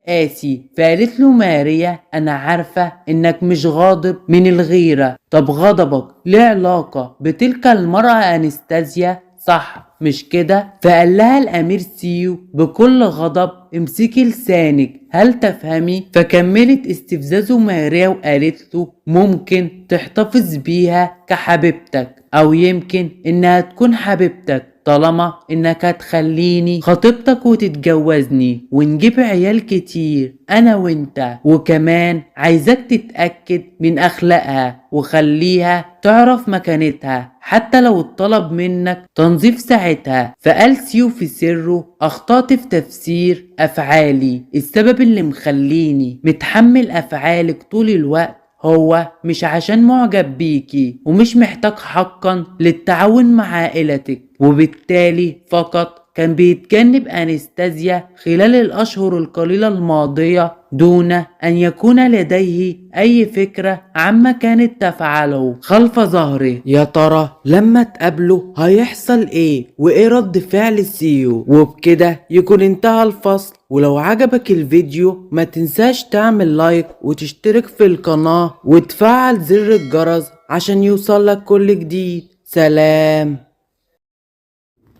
قاسي. فقالت له ماريا أنا عارفة إنك مش غاضب من الغيرة. طب غضبك ليه علاقة بتلك المرأة أنستازيا صح مش كده؟ فقال لها الأمير سيو بكل غضب امسكي لسانك هل تفهمي؟ فكملت استفزازه ماريا وقالت له ممكن تحتفظ بيها كحبيبتك أو يمكن إنها تكون حبيبتك طالما انك هتخليني خطيبتك وتتجوزني ونجيب عيال كتير انا وانت، وكمان عايزك تتأكد من اخلاقها وخليها تعرف مكانتها حتى لو اتطلب منك تنظيف ساعتها. فقال سيو في سره اخطأت في تفسير افعالي، السبب اللي مخليني متحمل افعالك طول الوقت هو مش عشان معجب بيكي ومش محتاج حقا للتعاون مع عائلتك، وبالتالي فقط كان بيتجنب أنستازيا خلال الأشهر القليلة الماضية دون أن يكون لديه أي فكرة عما كانت تفعله خلف ظهره. يا ترى لما تقابلوا هيحصل ايه وايه رد فعل سيو؟ وبكده يكون انتهى الفصل. ولو عجبك الفيديو ما تنساش تعمل لايك وتشترك في القناة وتفعل زر الجرس عشان يوصلك كل جديد. سلام.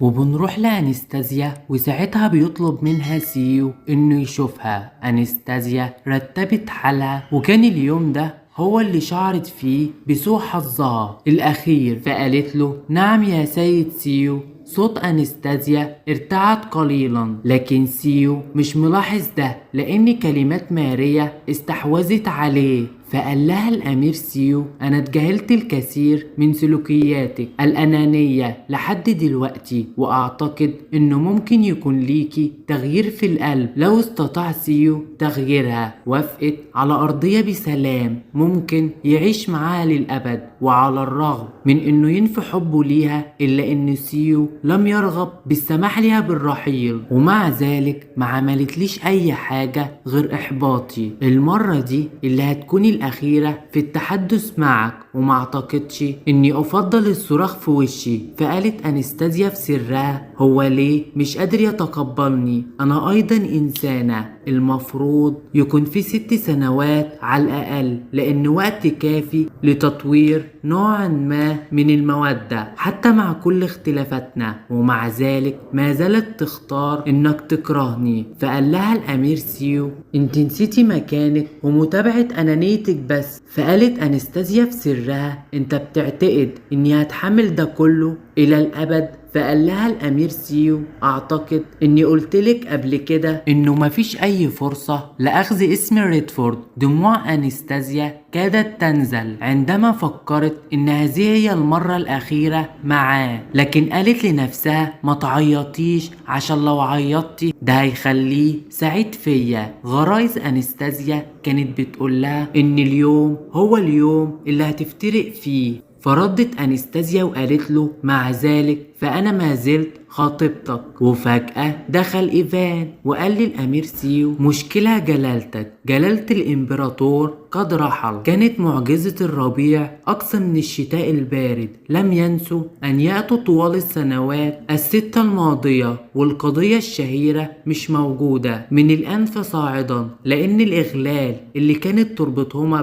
وبنروح لأنستازيا وساعتها بيطلب منها سيو انه يشوفها. أنستازيا رتبت حالها وكان اليوم ده هو اللي شعرت فيه بسوء حظها الأخير. فقالت له نعم يا سيد سيو. صوت أنستازيا ارتعد قليلا لكن سيو مش ملاحظ ده لأن كلمات ماريا استحوذت عليه. فقال لها الأمير سيو أنا اتجاهلت الكثير من سلوكياتك الأنانية لحد دلوقتي وأعتقد إنه ممكن يكون ليكي تغيير في القلب لو استطاع سيو تغييرها. وافقت على أرضية بسلام ممكن يعيش معاها للأبد، وعلى الرغم من إنه ينفي حبه ليها إلا إن سيو لم يرغب بالسماح لها بالرحيل، ومع ذلك ما عملتليش أي حاجة غير إحباطي. المرة دي اللي هتكون الأخيرة في التحدث معك وما اعتقدش اني افضل الصراخ في وشي. فقالت أنستازيا في سرها هو ليه مش قادر يتقبلني؟ انا ايضا انسانة، المفروض يكون في 6 سنوات على الاقل لان وقت كافي لتطوير نوعا ما من المودة حتى مع كل اختلافاتنا، ومع ذلك ما زالت تختار انك تكرهني. فقال لها الامير سيو انت نسيتي مكانك ومتابعة انانيتك بس. فقالت أنستازيا في سرها انت بتعتقد اني هتحمل ده كله الى الابد؟ فقال لها الامير سيو اعتقد اني قلتلك قبل كده انه مفيش اي فرصة لاخذ اسم ريدفورد. دموع أنستازيا كادت تنزل عندما فكرت ان هذه هي المرة الاخيرة معاه، لكن قالت لنفسها ما تعيطيش عشان لو عيطتي ده هيخليه سعيد فيا. غرايز أنستازيا كانت بتقول لها ان اليوم هو اليوم اللي هتفترق فيه. فردت أنستازيا وقالت له مع ذلك فأنا ما زلت خطيبتك. وفجأة دخل إيفان وقال للأمير سيو مشكلة جلالتك، جلالة الإمبراطور قد رحل. كانت معجزة الربيع أقصى من الشتاء البارد. لم ينسوا أن يأتوا طوال السنوات ال6 الماضية والقضية الشهيرة مش موجودة من الآن فصاعدا، لأن الإغلال اللي كانت تربطهما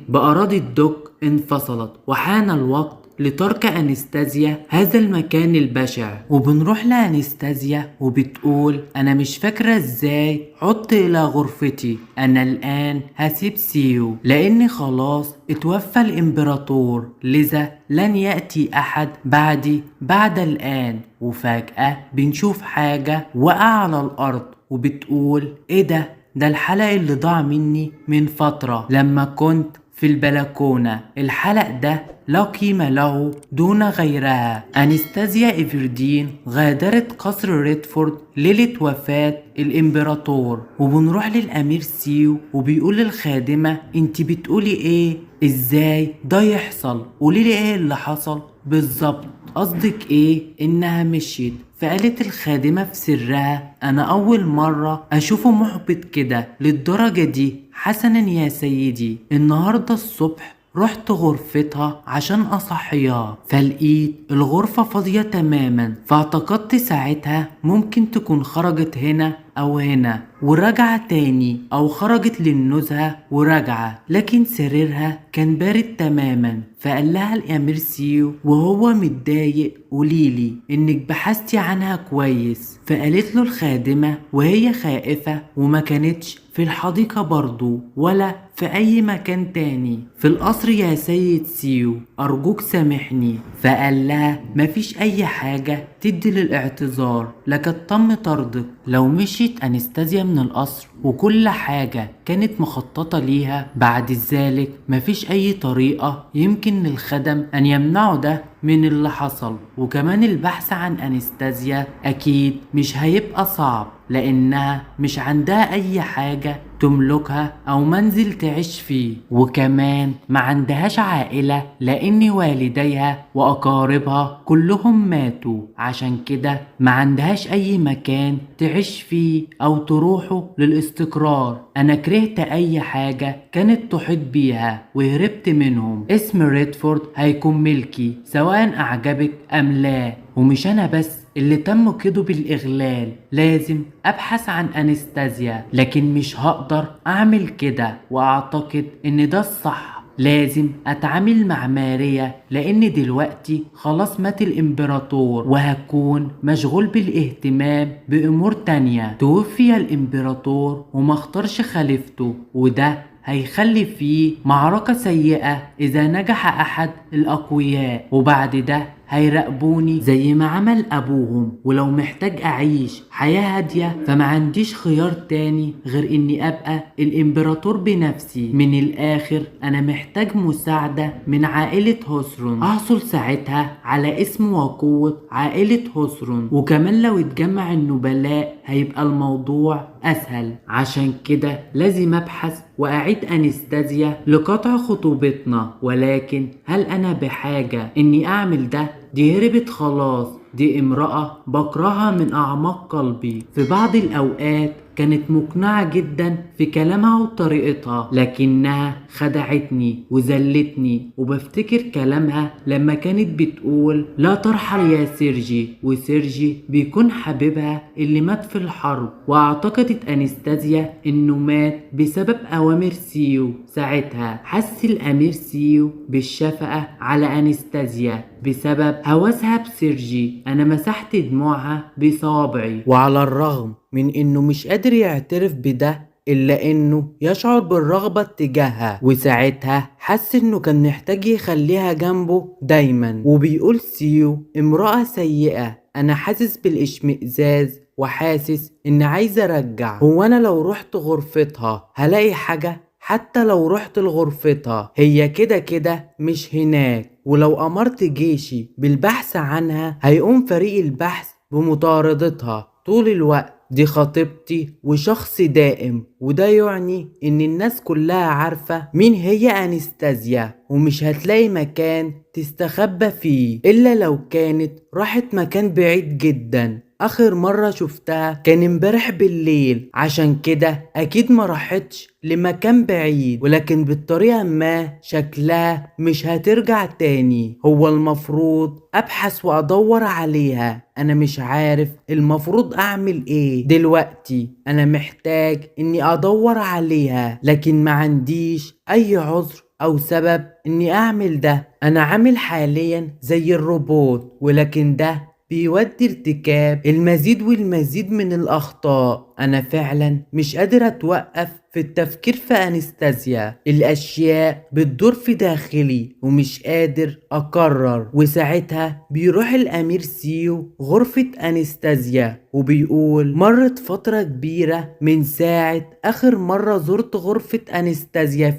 بأراضي الدك انفصلت وحان الوقت لترك أنستازيا هذا المكان البشع. وبنروح لأنستازيا وبتقول أنا مش فاكرة ازاي عدت إلى غرفتي. أنا الآن هسيب سيو لأني خلاص اتوفى الإمبراطور، لذا لن يأتي أحد بعدي بعد الآن. وفجأة بنشوف حاجة وقع على الأرض وبتقول ايه ده الحلق اللي ضاع مني من فترة لما كنت في البلكونة. الحلق ده لا قيمة له دون غيرها. أنستازيا إيفردين غادرت قصر ريدفورد ليلة وفاة الإمبراطور. وبنروح للأمير سيو وبيقول للخادمة انت بتقولي ايه؟ ازاي ده يحصل؟ قوليلي ايه اللي حصل بالظبط، قصدك ايه انها مشيت؟ فقالت الخادمة في سرها أنا أول مرة أشوفه محبط كده للدرجة دي. حسنا يا سيدي، النهاردة الصبح رحت غرفتها عشان أصحيها فلقيت الغرفة فاضية تماما، فاعتقدت ساعتها ممكن تكون خرجت هنا أو هنا ورجع تاني، أو خرجت للنزهة ورجعة، لكن سريرها كان بارد تماما. فقال لها الأمير سيو وهو متضايق: قوليلي إنك بحثتي عنها كويس. فقالت له الخادمة وهي خائفة، وما كانتش في الحديقة برضو ولا في أي مكان تاني في القصر يا سيد سيو، أرجوك سامحني. فقال لها مفيش أي حاجة تدي للاعتذار، لقد تم طردك. لو مشيت أنستازيا من القصر وكل حاجة كانت مخططة ليها بعد ذلك، مفيش أي طريقة يمكن للخدم أن يمنعوا ده من اللي حصل. وكمان البحث عن أنستازيا أكيد مش هيبقى صعب، لأنها مش عندها أي حاجة تملكها أو منزل تعيش فيه، وكمان ما عندهاش عائلة لأن والديها وأقاربها كلهم ماتوا. عشان كده ما عندهاش أي مكان تعيش فيه أو تروحوا للاستقرار. أنا كرهت أي حاجة كانت تحيط بيها وهربت منهم. اسم ريدفورد هيكون ملكي سواء أعجبك أم لا، ومش أنا بس اللي تم كده بالإغلال. لازم أبحث عن أنستازيا، لكن مش هقدر أعمل كده، وأعتقد إن ده الصح. لازم أتعامل مع ماريا، لأن دلوقتي خلاص مات الإمبراطور، وهكون مشغول بالاهتمام بأمور تانية. توفي الإمبراطور وما اختارش خليفته، وده هيخلي فيه معركة سيئة إذا نجح أحد الأقوياء، وبعد ده هيراقبوني زي ما عمل أبوهم. ولو محتاج أعيش حياة هادية فما عنديش خيار تاني غير إني أبقى الإمبراطور بنفسي. من الآخر أنا محتاج مساعدة من عائلة هوسرون، أحصل ساعتها على اسم وقوة عائلة هوسرون، وكمان لو اتجمع النبلاء هيبقى الموضوع أسهل. عشان كده لازم أبحث وأعيد أنستازيا لقطع خطوبتنا. ولكن هل أنا بحاجة إني أعمل ده؟ دي هربت خلاص، دي امرأة بكرهها من أعماق قلبي. في بعض الأوقات كانت مقنعة جدا في كلامها وطريقتها، لكنها خدعتني وذلتني. وبفتكر كلامها لما كانت بتقول لا ترحل يا سيرجي، وسيرجي بيكون حبيبها اللي مات في الحرب. واعتقدت أنستازيا انه مات بسبب اوامر سيو. ساعتها حس الامير سيو بالشفقة على أنستازيا بسبب هوسها بسيرجي. انا مسحت دموعها بصوابعي، وعلى الرغم من انه مش قادر يعترف بده إلا إنه يشعر بالرغبة تجاهها. وساعتها حس إنه كان محتاج يخليها جنبه دايما. وبيقول سيو امرأة سيئة، أنا حاسس بالاشمئزاز وحاسس إن عايز أرجع. هو أنا لو رحت غرفتها هلاقي حاجة؟ حتى لو رحت لغرفتها هي كده كده مش هناك. ولو أمرت جيشي بالبحث عنها هيقوم فريق البحث بمطاردتها طول الوقت. دي خطيبتي وشخص دائم، وده يعني ان الناس كلها عارفة مين هي أنستازيا، ومش هتلاقي مكان تستخبى فيه إلا لو كانت راحت مكان بعيد جدا. آخر مرة شفتها كان امبارح بالليل، عشان كده أكيد ما راحتش لمكان بعيد. ولكن بالطريقة ما شكلها مش هترجع تاني. هو المفروض أبحث وأدور عليها. أنا مش عارف المفروض أعمل إيه دلوقتي. أنا محتاج إني أدور عليها، لكن ما عنديش أي عذر أو سبب إني أعمل ده. أنا عامل حاليا زي الروبوت، ولكن ده بيودي ارتكاب المزيد والمزيد من الأخطاء. أنا فعلا مش قادر أتوقف في التفكير في أنستازيا. الأشياء بتدور في داخلي ومش قادر أقرر. وساعتها بيروح الأمير سيو غرفة أنستازيا وبيقول مرت فترة كبيرة من ساعة آخر مرة زرت غرفة أنستازيا.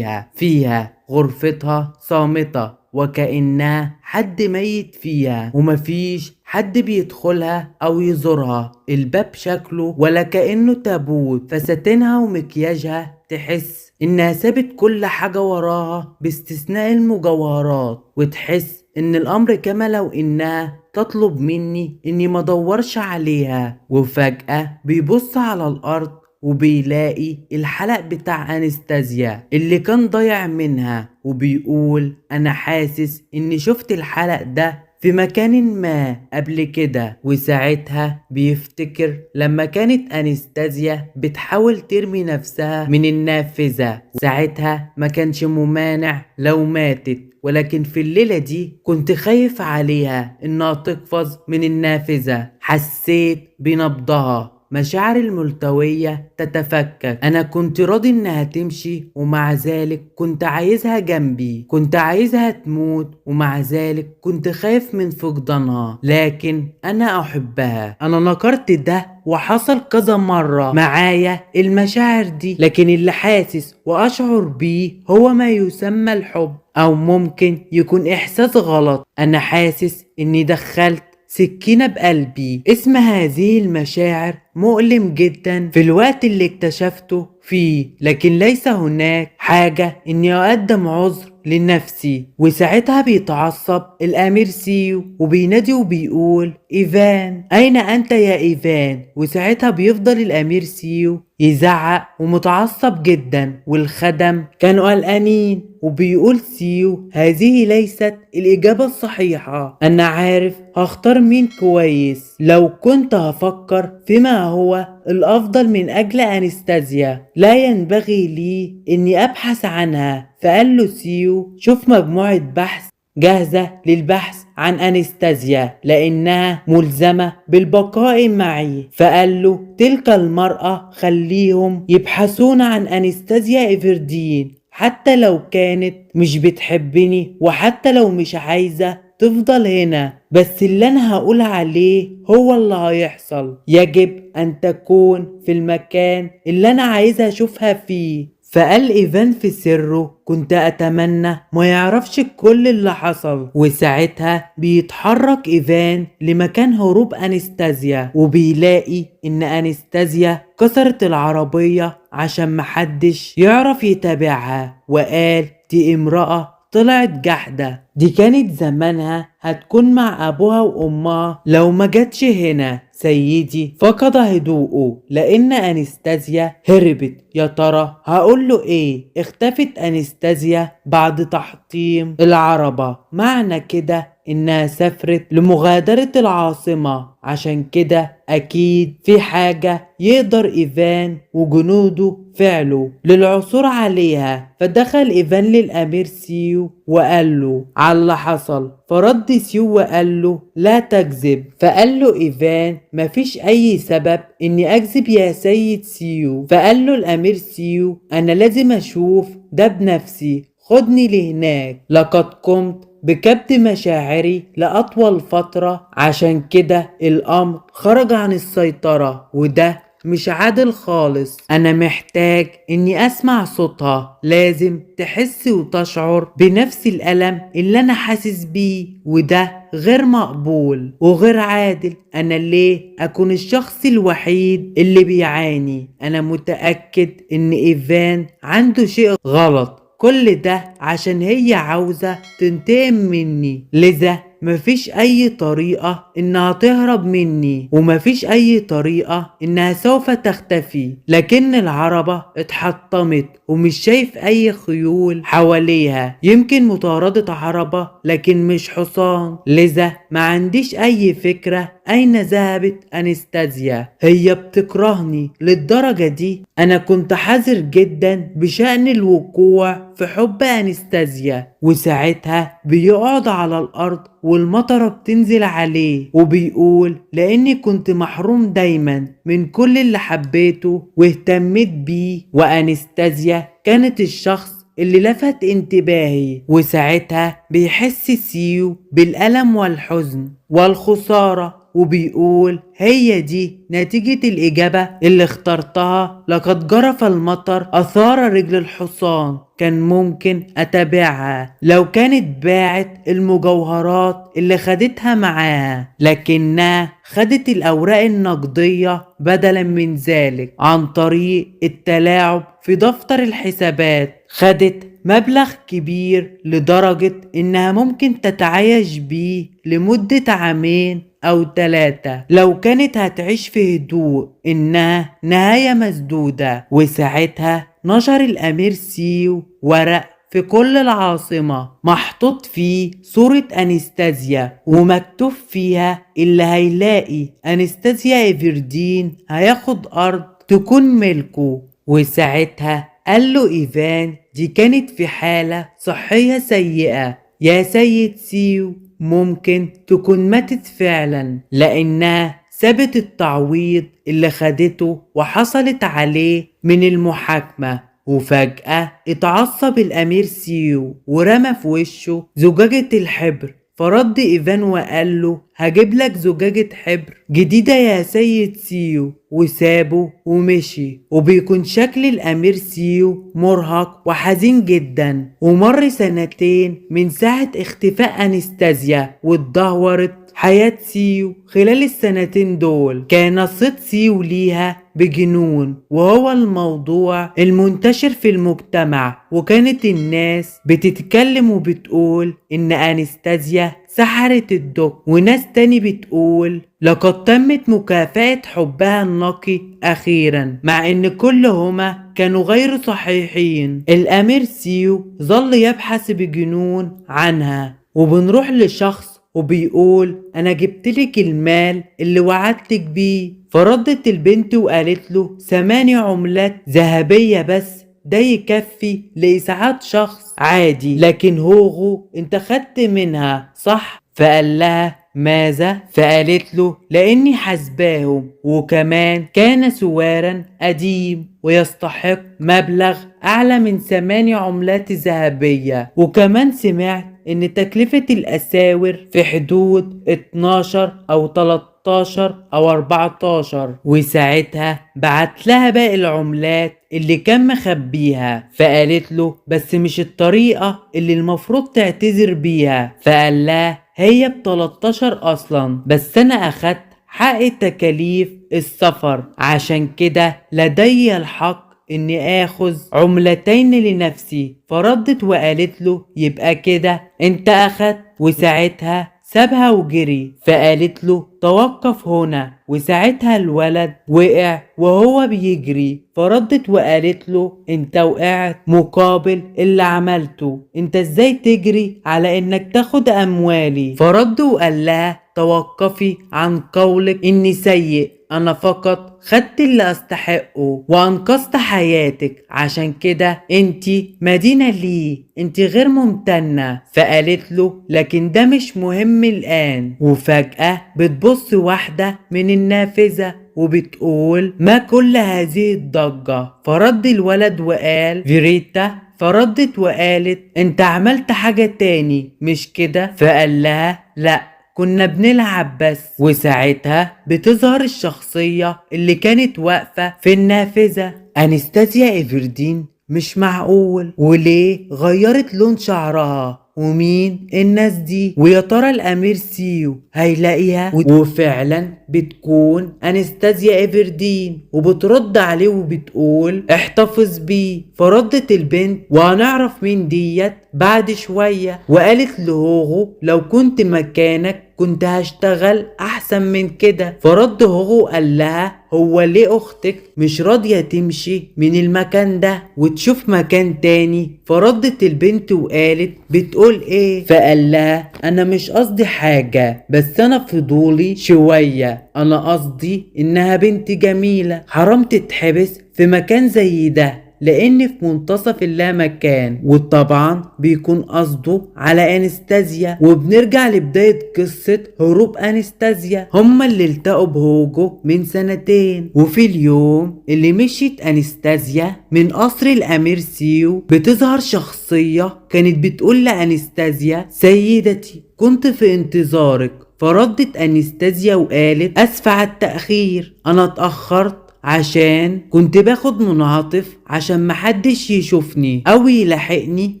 فيها غرفتها صامتة وكأنها حد ميت فيها، ومفيش حد بيدخلها أو يزورها. الباب شكله ولا كأنه تابوت، فساتينها ومكياجها تحس إنها سابت كل حاجة وراها باستثناء المجوهرات، وتحس إن الأمر كما لو إنها تطلب مني إني مدورش عليها. وفجأة بيبص على الأرض وبيلاقي الحلق بتاع أنستازيا اللي كان ضايع منها، وبيقول أنا حاسس إني شفت الحلق ده في مكان ما قبل كده، وساعتها بيفتكر لما كانت أنستازيا بتحاول ترمي نفسها من النافذة. ساعتها ما كانش ممانع لو ماتت، ولكن في الليلة دي كنت خايف عليها إنها تقفز من النافذة. حسيت بنبضها، مشاعر الملتوية تتفكك. أنا كنت راضي إنها تمشي، ومع ذلك كنت عايزها جنبي. كنت عايزها تموت، ومع ذلك كنت خايف من فقدانها، لكن أنا أحبها. أنا نكرت ده وحصل كذا مرة معايا المشاعر دي، لكن اللي حاسس وأشعر بيه هو ما يسمى الحب، أو ممكن يكون إحساس غلط. أنا حاسس إني دخلت سكينة بقلبي. اسم هذه المشاعر مؤلم جدا في الوقت اللي اكتشفته فيه، لكن ليس هناك حاجة اني اقدم عذر لنفسي. وساعتها بيتعصب الامير سيو وبينادي وبيقول ايفان، اين انت يا ايفان؟ وساعتها بيفضل الامير سيو يزعق ومتعصب جدا، والخدم كانوا قلقانين. وبيقول سيو هذه ليست الإجابة الصحيحة، أنا عارف هختار مين كويس لو كنت هفكر فيما هو الأفضل من أجل أنستازيا. لا ينبغي لي إني أبحث عنها. فقال له سيو شوف مجموعة بحث جاهزة للبحث عن أنستازيا، لأنها ملزمة بالبقاء معي. فقال له تلك المرأة خليهم يبحثون عن أنستازيا إيفردين، حتى لو كانت مش بتحبني، وحتى لو مش عايزة تفضل هنا. بس اللي أنا هقول عليه هو اللي هيحصل. يجب أن تكون في المكان اللي أنا عايزة أشوفها فيه. فقال إيفان في سره كنت أتمنى ما يعرفش كل اللي حصل. وساعتها بيتحرك إيفان لمكان هروب أنستازيا، وبيلاقي إن أنستازيا كسرت العربية عشان محدش يعرف يتابعها. وقال دي امرأة طلعت جحدة، دي كانت زمانها هتكون مع أبوها وأمها لو ما جاتش هنا. سيدي فقد هدوءه لأن أنستازيا هربت. يا ترى هقول له إيه؟ اختفت أنستازيا بعد تحطيم العربة، معنى كده إنها سافرت لمغادرة العاصمة. عشان كده أكيد في حاجة يقدر إيفان وجنوده فعله للعثور عليها. فدخل إيفان للأمير سيو وقال له على اللي حصل. فرد سيو وقال له لا تكذب. فقال له إيفان مفيش أي سبب إني أكذب يا سيد سيو. فقال له الأمير سيو أنا لازم أشوف ده بنفسي، خدني لهناك. لقد قمت بكبت مشاعري لأطول فترة، عشان كده الأمر خرج عن السيطرة، وده مش عادل خالص. أنا محتاج إني أسمع صوتها. لازم تحس وتشعر بنفس الألم اللي أنا حاسس بيه، وده غير مقبول وغير عادل. أنا ليه أكون الشخص الوحيد اللي بيعاني؟ أنا متأكد إن إيفان عنده شيء غلط. كل ده عشان هي عاوزة تنتقم مني، لذا مفيش اي طريقة انها تهرب مني، ومفيش اي طريقة انها سوف تختفي. لكن العربة اتحطمت ومش شايف اي خيول حواليها. يمكن مطاردة عربة لكن مش حصان، لذا ما عنديش اي فكرة اين ذهبت أنستازيا. هي بتكرهني للدرجة دي؟ انا كنت حذر جدا بشأن الوقوع في حب أنستازيا. وساعتها بيقعد على الأرض والمطرة بتنزل عليه، وبيقول لأني كنت محروم دايما من كل اللي حبيته واهتميت بيه، وأنستازيا كانت الشخص اللي لفت انتباهي. وساعتها بيحس سيو بالألم والحزن والخسارة، وبيقول هي دي نتيجة الإجابة اللي اخترتها. لقد جرف المطر أثار رجل الحصان، كان ممكن أتابعها لو كانت باعت المجوهرات اللي خدتها معاها، لكنها خدت الأوراق النقدية بدلا من ذلك عن طريق التلاعب في دفتر الحسابات. خدت مبلغ كبير لدرجة إنها ممكن تتعايش بيه لمدة عامين أو 3 لو كانت هتعيش في هدوء. إنها نهاية مسدودة. وساعتها نشر الأمير سيو ورق في كل العاصمة محطوط فيه صورة أنستازيا ومكتوب فيها اللي هيلاقي أنستازيا إيفردين هياخد أرض تكون ملكه. وساعتها قال له إيفان دي كانت في حالة صحية سيئة يا سيد سيو، ممكن تكون ماتت فعلا لأنها سابت التعويض اللي خدته وحصلت عليه من المحاكمة. وفجأة اتعصب الأمير سيو ورمى في وشه زجاجة الحبر، فرد إيفان وقال له هجيب لك زجاجة حبر جديدة يا سيد سيو، وسابه ومشي. وبيكون شكل الأمير سيو مرهق وحزين جدا. ومر 2 من ساعة اختفاء أنستازيا واتدهورت حياة سيو. خلال 2 دول كان صيت سيو ليها بجنون، وهو الموضوع المنتشر في المجتمع، وكانت الناس بتتكلم وبتقول ان أنستازيا سحرت الدك، وناس تاني بتقول لقد تمت مكافأة حبها النقي أخيرا، مع ان كلهما كانوا غير صحيحين. الأمير سيو ظل يبحث بجنون عنها، وبنروح لشخص وبيقول انا جبتلك المال اللي وعدتك بيه. فردت البنت وقالت له 8 عملات ذهبية بس، ده يكفي لإسعاد شخص عادي، لكن هوغو انت خدت منها صح؟ فقال لها ماذا؟ فقالت له لاني حسباهم، وكمان كان سوارا قديم ويستحق مبلغ اعلى من 8 عملات ذهبية، وكمان سمعت ان تكلفة الاساور في حدود 12 او 13 او 14. وساعتها بعت لها باقي العملات اللي كان مخبيها. فقالت له بس مش الطريقة اللي المفروض تعتذر بيها. فقال لها هي ب13 اصلا، بس انا اخدت حق تكاليف السفر، عشان كده لدي الحق اني اخذ عملتين لنفسي. فردت وقالت له يبقى كده انت اخدت. وساعتها سابها وجري. فقالت له توقف هنا. وساعتها الولد وقع وهو بيجري. فردت وقالت له انت وقعت مقابل اللي عملته، انت ازاي تجري على انك تاخد اموالي؟ فرد وقال لها توقفي عن قولك اني سيء، انا فقط خدت اللي استحقه وانقذت حياتك، عشان كده انتي مدينة لي، انتي غير ممتنة. فقالت له لكن ده مش مهم الان. وفجأة بتبص واحدة من النافذة وبتقول ما كل هذه الضجة؟ فرد الولد وقال فيريتا. فردت وقالت انت عملت حاجة تاني مش كده؟ فقال لها لا، كنا بنلعب بس. وساعتها بتظهر الشخصية اللي كانت واقفة في النافذة، أنستازيا إيفردين. مش معقول، وليه غيرت لون شعرها؟ ومين الناس دي؟ ويا ترى الأمير سيو هيلاقيها؟ وفعلا بتكون أنستازيا إيفردين، وبترد عليه وبتقول احتفظ بيه. فردت البنت وهنعرف مين ديت بعد شوية. وقالت لهوغو لو كنت مكانك كنت هشتغل احسن من كده. فرد هوغو قال لها هو ليه اختك مش راضية تمشي من المكان ده وتشوف مكان تاني؟ فردت البنت وقالت بتقول ايه؟ فقال لها انا مش قصدي حاجة، بس انا فضولي شوية، انا قصدي انها بنت جميلة، حرام تتحبس في مكان زي ده لان في منتصف اللامكان. وطبعا بيكون قصده على أنستازيا. وبنرجع لبداية قصة هروب أنستازيا. هما اللي التقوا بهوجو من 2 وفي اليوم اللي مشيت أنستازيا من قصر الأمير سيو بتظهر شخصية كانت بتقول لأنستازيا سيدتي كنت في انتظارك. فردت أنستازيا وقالت اسفة على التأخير، انا اتأخرت عشان كنت باخد منعطف عشان محدش يشوفني او يلاحقني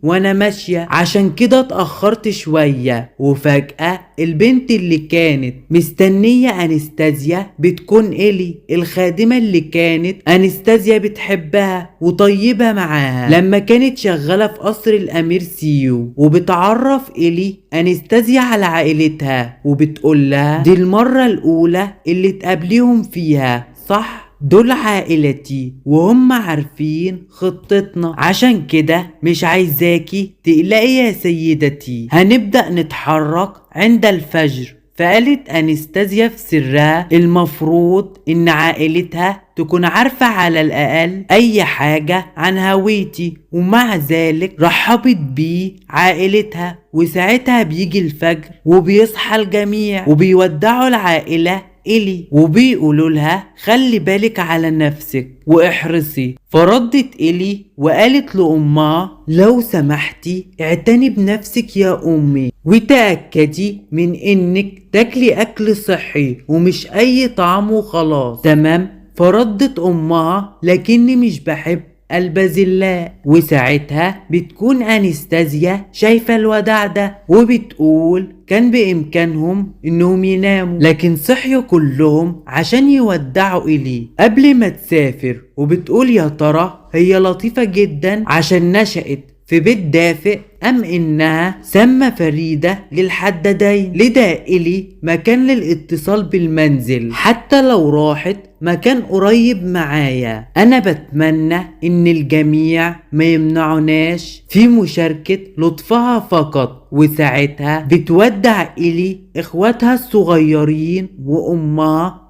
وانا ماشية، عشان كده اتأخرت شوية. وفجأة البنت اللي كانت مستنية أنستازيا بتكون إلي، الخادمة اللي كانت أنستازيا بتحبها وطيبة معاها لما كانت شغالة في قصر الأمير سيو. وبتعرف إلي أنستازيا على عائلتها وبتقول لها دي المرة الأولى اللي تقابليهم فيها صح؟ دول عائلتي وهم عارفين خطتنا، عشان كده مش عايزاكي تقلقي يا سيدتي. هنبدأ نتحرك عند الفجر. فقالت أنستازيا في سرها المفروض إن عائلتها تكون عارفة على الأقل أي حاجة عن هويتي، ومع ذلك رحبت بيه عائلتها. وساعتها بيجي الفجر وبيصحى الجميع وبيودعوا العائلة إلي وبيقولوا لها خلي بالك على نفسك واحرصي. فردت إلي وقالت لأمها لو سمحتي اعتني بنفسك يا أمي، وتأكدي من إنك تاكلي أكل صحي ومش أي طعم وخلاص. تمام. فردت أمها لكني مش بحب البازلاء. وساعتها بتكون أنستازيا شايفة الوداع ده وبتقول كان بإمكانهم إنهم يناموا، لكن صحيوا كلهم عشان يودعوا إلي قبل ما تسافر. وبتقول يا ترى هي لطيفة جدا عشان نشأت في بيت دافئ أم إنها سامة فريدة للحدادين. لدا إلي مكان للاتصال بالمنزل حتى لو راحت مكان قريب معايا. أنا بتمنى إن الجميع ما يمنعوناش في مشاركة لطفها فقط. وساعتها بتودع إلي إخواتها الصغيرين وأمها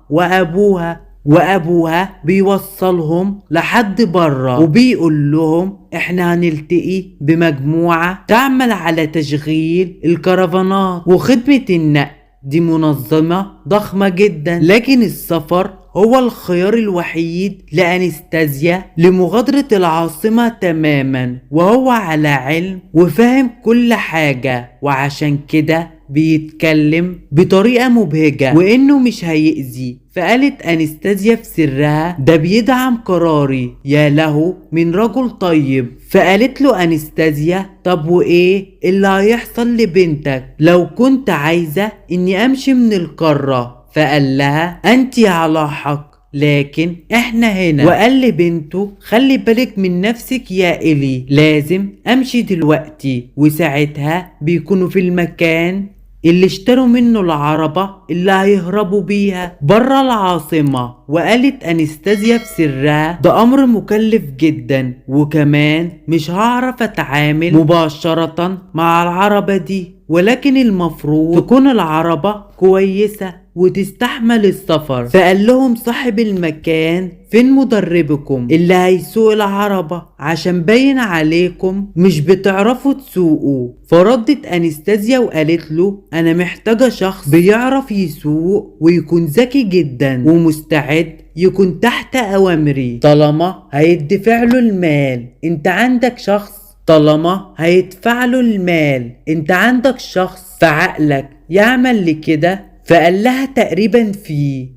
وأبوها بيوصلهم لحد برا وبيقول لهم احنا هنلتقي بمجموعة تعمل على تشغيل الكرفانات وخدمة النقل. دي منظمة ضخمة جدا، لكن السفر هو الخيار الوحيد لأنستازيا لمغادرة العاصمة تماما. وهو على علم وفاهم كل حاجة، وعشان كده بيتكلم بطريقة مبهجة وإنه مش هيأذي. فقالت أنستازيا في سرها ده بيدعم قراري، يا له من رجل طيب. فقالت له أنستازيا طب وإيه اللي هيحصل لبنتك لو كنت عايزة إني أمشي من القارة؟ فقال لها أنتي على حق، لكن احنا هنا. وقال لبنته خلي بالك من نفسك يا إلي، لازم امشي دلوقتي. وساعتها بيكونوا في المكان اللي اشتروا منه العربة اللي هيهربوا بيها برا العاصمة. وقالت أنستازيا في سرها ده أمر مكلف جدا، وكمان مش هعرف أتعامل مباشرة مع العربة دي، ولكن المفروض تكون العربة كويسة وتستحمل السفر. فقال لهم صاحب المكان فين مدربكم اللي هيسوق العربة عشان باين عليكم مش بتعرفوا تسوقوا؟ فردت أنستازيا وقالت له أنا محتاجة شخص بيعرف يسوق ويكون ذكي جدا ومستعد يكون تحت أوامري طالما هيدفع له المال. انت عندك شخص طالما هيدفع له المال انت عندك شخص في عقلك يعمل لكده؟ فقال لها تقريبا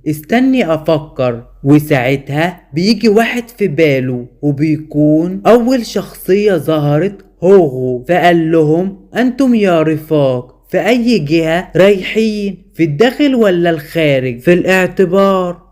استني افكر. وساعتها بيجي واحد في باله وبيكون اول شخصية ظهرت هوغو. فقال لهم انتم يا رفاق في اي جهة رايحين، في الداخل ولا الخارج؟ في الاعتبار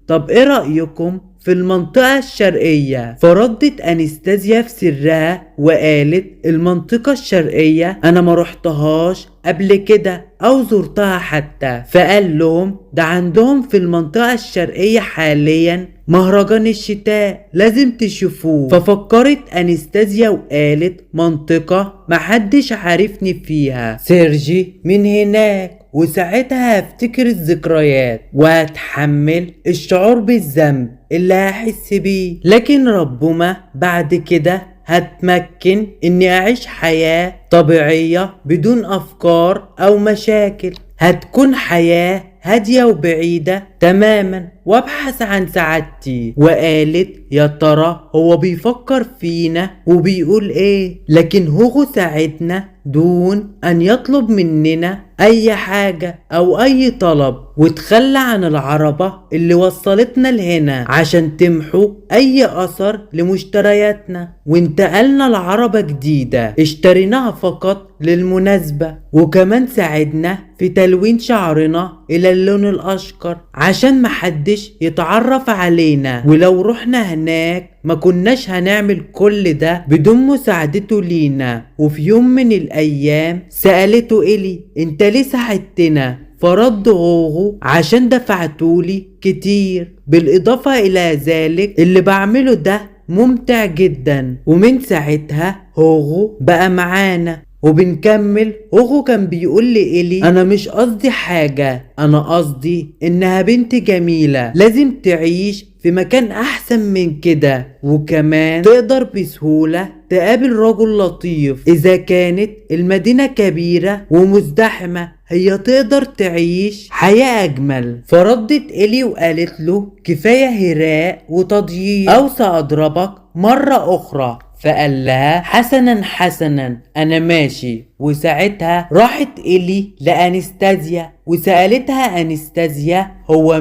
طب ايه رأيكم في المنطقة الشرقية؟ فردت أنستازيا في سرها وقالت المنطقة الشرقية أنا ما رحتهاش قبل كده أو زرتها حتى. فقال لهم ده عندهم في المنطقة الشرقية حاليا مهرجان الشتاء لازم تشوفوه. ففكرت أنستازيا وقالت منطقة محدش عارفني فيها، سيرجي من هناك. وساعتها هفتكر الذكريات وهتحمل الشعور بالذنب اللي هحس بيه، لكن ربما بعد كده هتمكن اني اعيش حياة طبيعية بدون افكار او مشاكل. هتكون حياة هادية وبعيدة تماما وابحث عن سعادتي. وقالت يا ترى هو بيفكر فينا وبيقول ايه؟ لكن هوغو ساعدنا دون ان يطلب مننا اي حاجة او اي طلب، وتخلى عن العربة اللي وصلتنا لهنا عشان تمحو اي اثر لمشترياتنا، وانتقلنا لعربة جديدة اشتريناها فقط للمناسبة. وكمان ساعدنا في تلوين شعرنا الى اللون الاشقر عشان محدش يتعرف علينا، ولو رحنا هناك ما كناش هنعمل كل ده بدون مساعدته لينا. وفي يوم من الايام سألته إلي انت ليه ساعدتنا؟ فرد غوغو عشان دفعتولي كتير، بالاضافة الى ذلك اللي بعمله ده ممتع جدا. ومن ساعتها هوغو بقى معانا وبنكمل. هوغو كان بيقول لي إلي انا مش قصدي حاجة، انا قصدي انها بنت جميلة لازم تعيش في مكان احسن من كده، وكمان تقدر بسهولة تقابل رجل لطيف. اذا كانت المدينة كبيرة ومزدحمة هي تقدر تعيش حياة اجمل. فردت إلي وقالت له كفاية هراء وتضييع او سأضربك مرة اخرى. فقال لها حسنا حسنا انا ماشي. وساعتها راحت إلي لأنستازيا وسألتها أنستازيا هو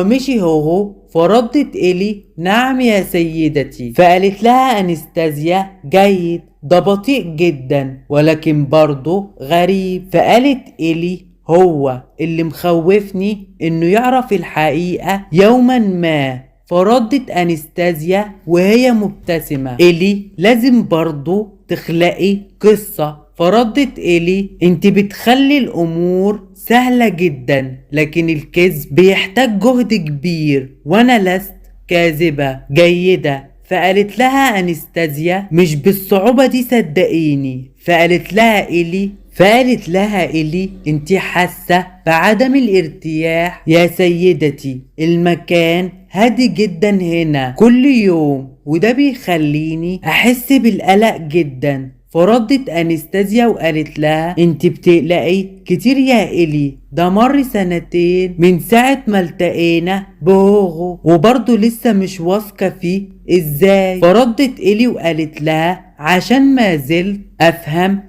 مشي هوغو؟ فردت إلي نعم يا سيدتي. فقالت لها أنستازيا جيد، ده بطيء جدا ولكن برضه غريب. فقالت إلي هو اللي مخوفني انه يعرف الحقيقة يوما ما. فردت أنستازيا وهي مبتسمة إلي لازم برضو تخلقي قصة. فردت إلي انت بتخلي الأمور سهلة جدا، لكن الكذب بيحتاج جهد كبير وأنا لست كاذبة جيدة. فقالت لها أنستازيا مش بالصعوبة دي صدقيني. فقالت لها إلي انت حاسة بعدم الارتياح يا سيدتي، المكان هادي جدا هنا كل يوم وده بيخليني احس بالقلق جدا. فردت أنستازيا وقالت لها انت بتقلقي كتير يا إلي، ده مر 2 من ساعة ما التقينا بهوغو وبرضه لسه مش واثقة فيه ازاي. فردت إلي وقالت لها عشان ما زلت افهم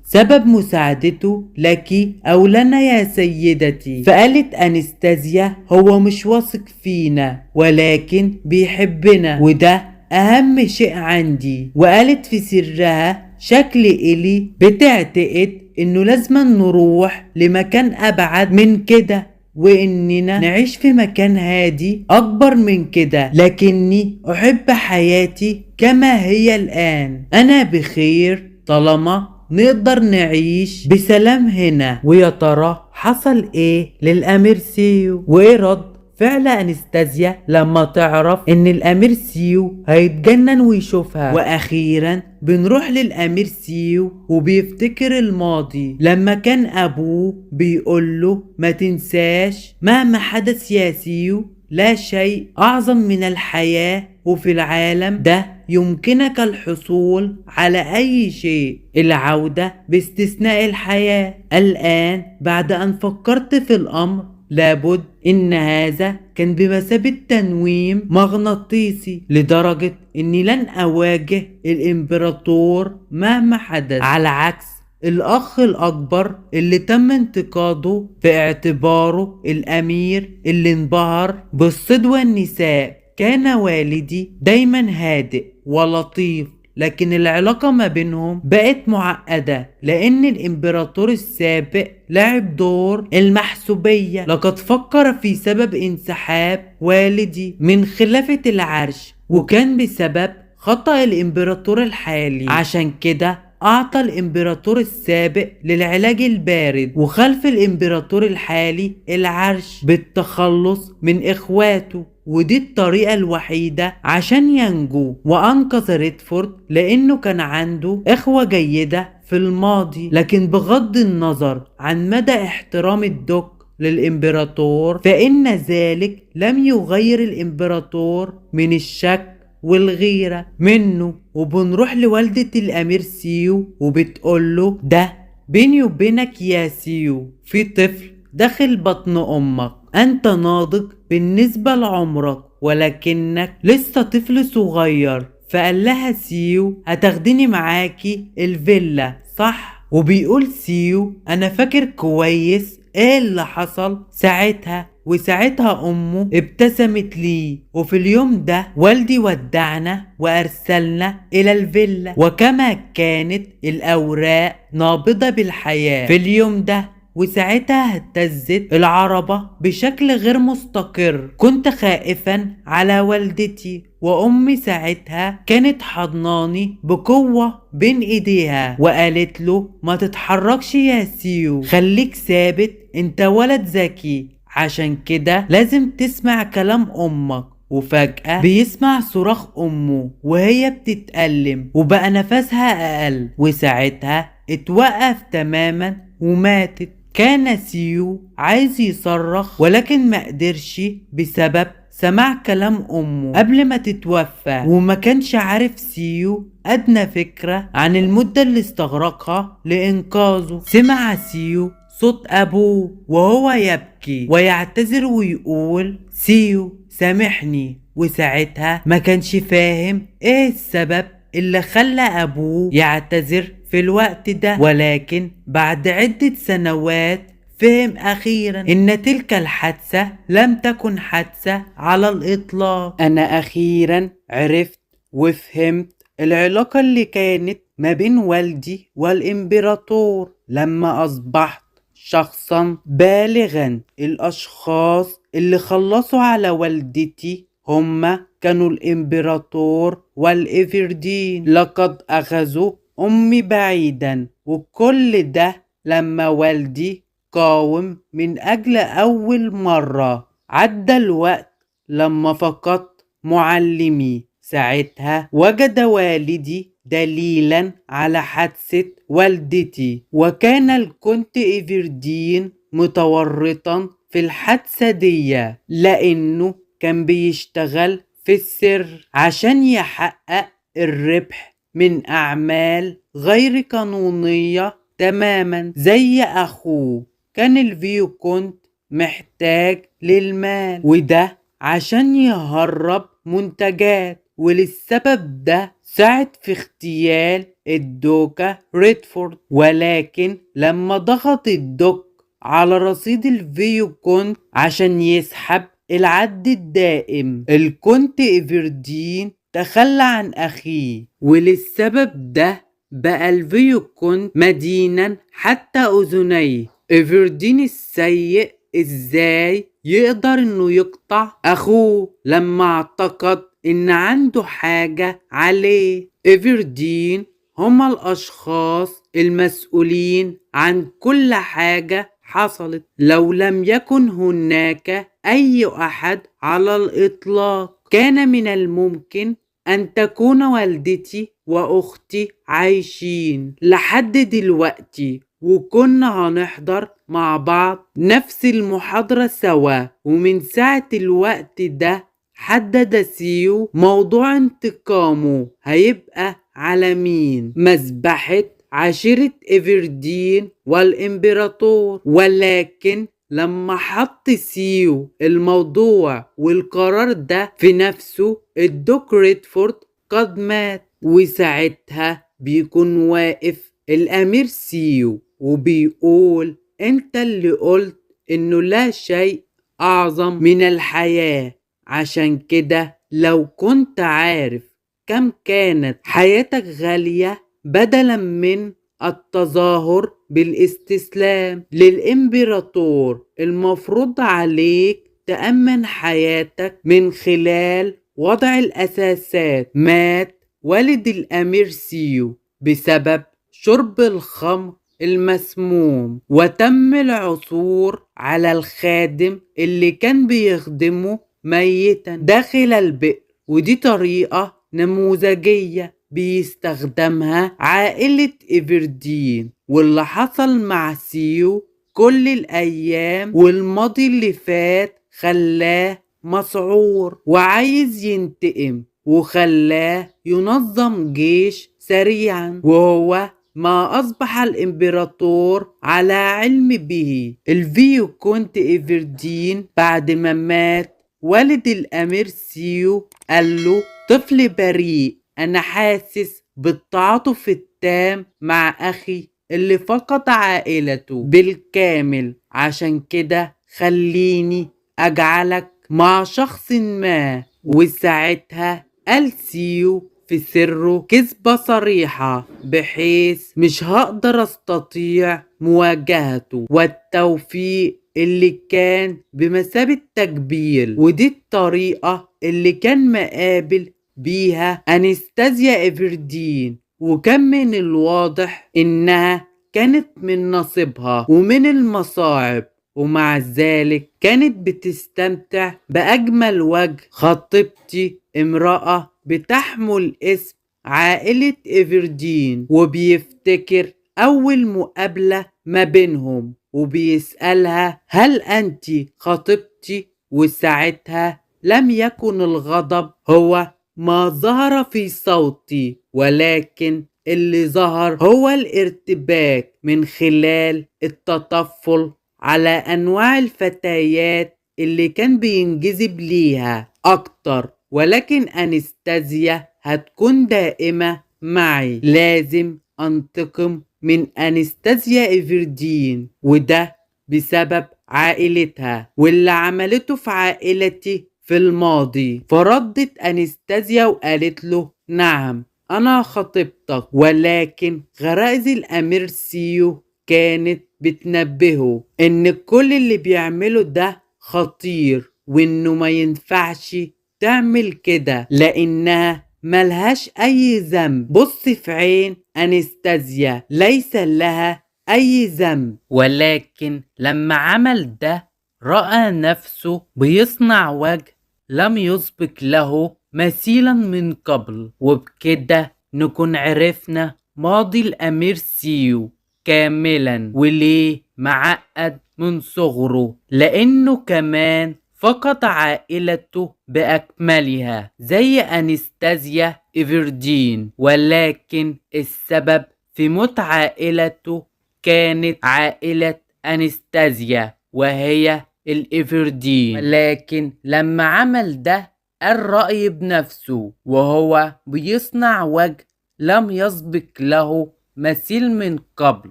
سبب مساعدته لك او لنا يا سيدتي. فقالت أنستازيا هو مش واثق فينا ولكن بيحبنا وده اهم شيء عندي. وقالت في سرها شكل إلي بتعتقد انه لازم نروح لمكان ابعد من كده واننا نعيش في مكان هادي اكبر من كده، لكني احب حياتي كما هي الان. انا بخير طالما نقدر نعيش بسلام هنا. ويا ترى حصل ايه للامير سيو وايه رد فعل أنستازيا لما تعرف ان الامير سيو هيتجنن ويشوفها؟ واخيرا بنروح للامير سيو وبيفتكر الماضي لما كان ابوه بيقوله ما تنساش مهما حدث يا سيو لا شيء اعظم من الحياة، وفي العالم ده يمكنك الحصول على اي شيء، العودة باستثناء الحياة. الان بعد ان فكرت في الامر لابد ان هذا كان بمثابة تنويم مغناطيسي لدرجة اني لن اواجه الامبراطور مهما حدث، على عكس الاخ الاكبر اللي تم انتقاده في اعتباره الامير اللي انبهر بالصيد والنساء. كان والدي دايما هادئ ولطيف، لكن العلاقة ما بينهم بقت معقدة لأن الإمبراطور السابق لعب دور المحسوبية. لقد فكر في سبب انسحاب والدي من خلافة العرش وكان بسبب خطأ الإمبراطور الحالي، عشان كده أعطى الإمبراطور السابق للعلاج البارد وخلف الإمبراطور الحالي العرش بالتخلص من إخواته، ودي الطريقة الوحيدة عشان ينجو. وأنقذ ريدفورد لأنه كان عنده إخوة جيدة في الماضي، لكن بغض النظر عن مدى احترام الدوك للإمبراطور فإن ذلك لم يغير الإمبراطور من الشك والغيرة منه. وبنروح لوالدة الأمير سيو وبتقوله ده بيني وبينك يا سيو في طفل داخل بطن أمك، أنت ناضج بالنسبة لعمرك ولكنك لسه طفل صغير. فقال لها سيو هتاخديني معاكي الفيلا صح؟ وبيقول سيو أنا فاكر كويس ايه اللي حصل ساعتها. وساعتها امه ابتسمت لي. وفي اليوم ده والدي ودعنا وارسلنا الى الفيلا وكما كانت الاوراق نابضة بالحياة. في اليوم ده وساعتها اهتزت العربة بشكل غير مستقر. كنت خائفا على والدتي، وأمي ساعتها كانت حضناني بقوة بين ايديها وقالت له ما تتحركش يا سيو، خليك ثابت، انت ولد ذكي، عشان كده لازم تسمع كلام امك. وفجأة بيسمع صراخ امه وهي بتتألم وبقى نفسها اقل، وساعتها اتوقف تماما وماتت. كان سيو عايز يصرخ ولكن ما قدرش بسبب سمع كلام امه قبل ما تتوفى، وما كانش عارف سيو ادنى فكرة عن المدة اللي استغرقها لانقاذه. سمع سيو صوت ابوه وهو يبكي ويعتذر ويقول سيو سامحني، وساعتها ما كانش فاهم ايه السبب اللي خلى ابوه يعتذر في الوقت ده، ولكن بعد عدة سنوات فهم أخيرا إن تلك الحادثة لم تكن حادثة على الإطلاق. أنا أخيرا عرفت وفهمت العلاقة اللي كانت ما بين والدي والإمبراطور لما أصبحت شخصا بالغا. الأشخاص اللي خلصوا على والدتي هما كانوا الإمبراطور والإيفردين. لقد أخذوا أمي بعيدا، وكل ده لما والدي قاوم من أجل أول مرة. عدى الوقت لما فقدت معلمي، ساعتها وجد والدي دليلا على حادثة والدتي، وكان الكونت إيفردين متورطا في الحادثة دي لأنه كان بيشتغل في السر عشان يحقق الربح من أعمال غير قانونية تماما زي أخوه. كان الفيوكونت محتاج للمال، وده عشان يهرب منتجات، وللسبب ده ساعد في اغتيال الدوكة ريدفورد. ولكن لما ضغط الدوك على رصيد الفيوكونت عشان يسحب العد الدائم، الكونت إيفردين تخلى عن أخيه، وللسبب ده بقى الفيوكونت مدينا حتى أذنيه. إيفردين السيء ازاي يقدر انه يقطع اخوه لما اعتقد ان عنده حاجة عليه؟ إيفردين هما الاشخاص المسؤولين عن كل حاجة حصلت. لو لم يكن هناك اي احد على الاطلاق كان من الممكن ان تكون والدتي واختي عايشين لحد دلوقتي، وكنا هنحضر مع بعض نفس المحاضرة سوا. ومن ساعة الوقت ده حدد سيو موضوع انتقامه هيبقى على مين، مذبحة عشيرة إيفردين والإمبراطور. ولكن لما حط سيو الموضوع والقرار ده في نفسه، الدوك ريدفورد قد مات، وساعتها بيكون واقف الأمير سيو وبيقول انت اللي قلت انه لا شيء اعظم من الحياة، عشان كده لو كنت عارف كم كانت حياتك غالية بدلا من التظاهر بالاستسلام للإمبراطور، المفروض عليك تأمن حياتك من خلال وضع الأساسات. مات والد الأمير سيو بسبب شرب الخمر المسموم، وتم العثور على الخادم اللي كان بيخدمه ميتا داخل البئر، ودي طريقة نموذجية بيستخدمها عائلة إيفردين. واللي حصل مع سيو كل الأيام والماضي اللي فات خلاه مسعور وعايز ينتقم، وخلاه ينظم جيش سريعا، وهو ما أصبح الإمبراطور على علم به. الفيوكونت إيفردين بعد ما مات والد الأمير سيو قال له طفل بريء، أنا حاسس بالتعاطف التام مع أخي اللي فقد عائلته بالكامل، عشان كده خليني أجعلك مع شخص ما. وساعتها قال سيو في سره كذبة صريحة بحيث مش هقدر استطيع مواجهته، والتوفيق اللي كان بمثابة تكبير. ودي الطريقة اللي كان مقابل بيها أنستازيا إيفردين، وكان من الواضح إنها كانت من نصيبها ومن المصاعب، ومع ذلك كانت بتستمتع بأجمل وجه. خطيبتي امرأة بتحمل اسم عائلة إيفردين، وبيفتكر أول مقابلة ما بينهم وبيسألها هل أنت خطيبتي؟ وساعتها لم يكن الغضب هو ما ظهر في صوتي، ولكن اللي ظهر هو الارتباك من خلال التطفل على أنواع الفتيات اللي كان بينجذب ليها أكتر. ولكن أنستازيا هتكون دائمة معي، لازم أنتقم من أنستازيا إيفردين، وده بسبب عائلتها واللي عملته في عائلتي في الماضي. فردت أنستازيا وقالت له نعم أنا خطيبتك، ولكن غرائز الأمير سيو كانت بتنبهه إن كل اللي بيعمله ده خطير، وإنه ما ينفعش تعمل كده لأنها ملهاش أي ذنب. بص في عين أنستازيا، ليس لها أي ذنب، ولكن لما عمل ده رأى نفسه بيصنع وجه لم يسبق له مثيلا من قبل. وبكده نكون عرفنا ماضي الأمير سيو كاملا، وليه معقد من صغره، لأنه كمان فقد عائلته بأكملها زي أنستازيا إيفردين، ولكن السبب في موت عائلته كانت عائلة أنستازيا وهي الإيفردين. ولكن لما عمل ده الرأي بنفسه وهو بيصنع وجه لم يسبق له مثيل من قبل.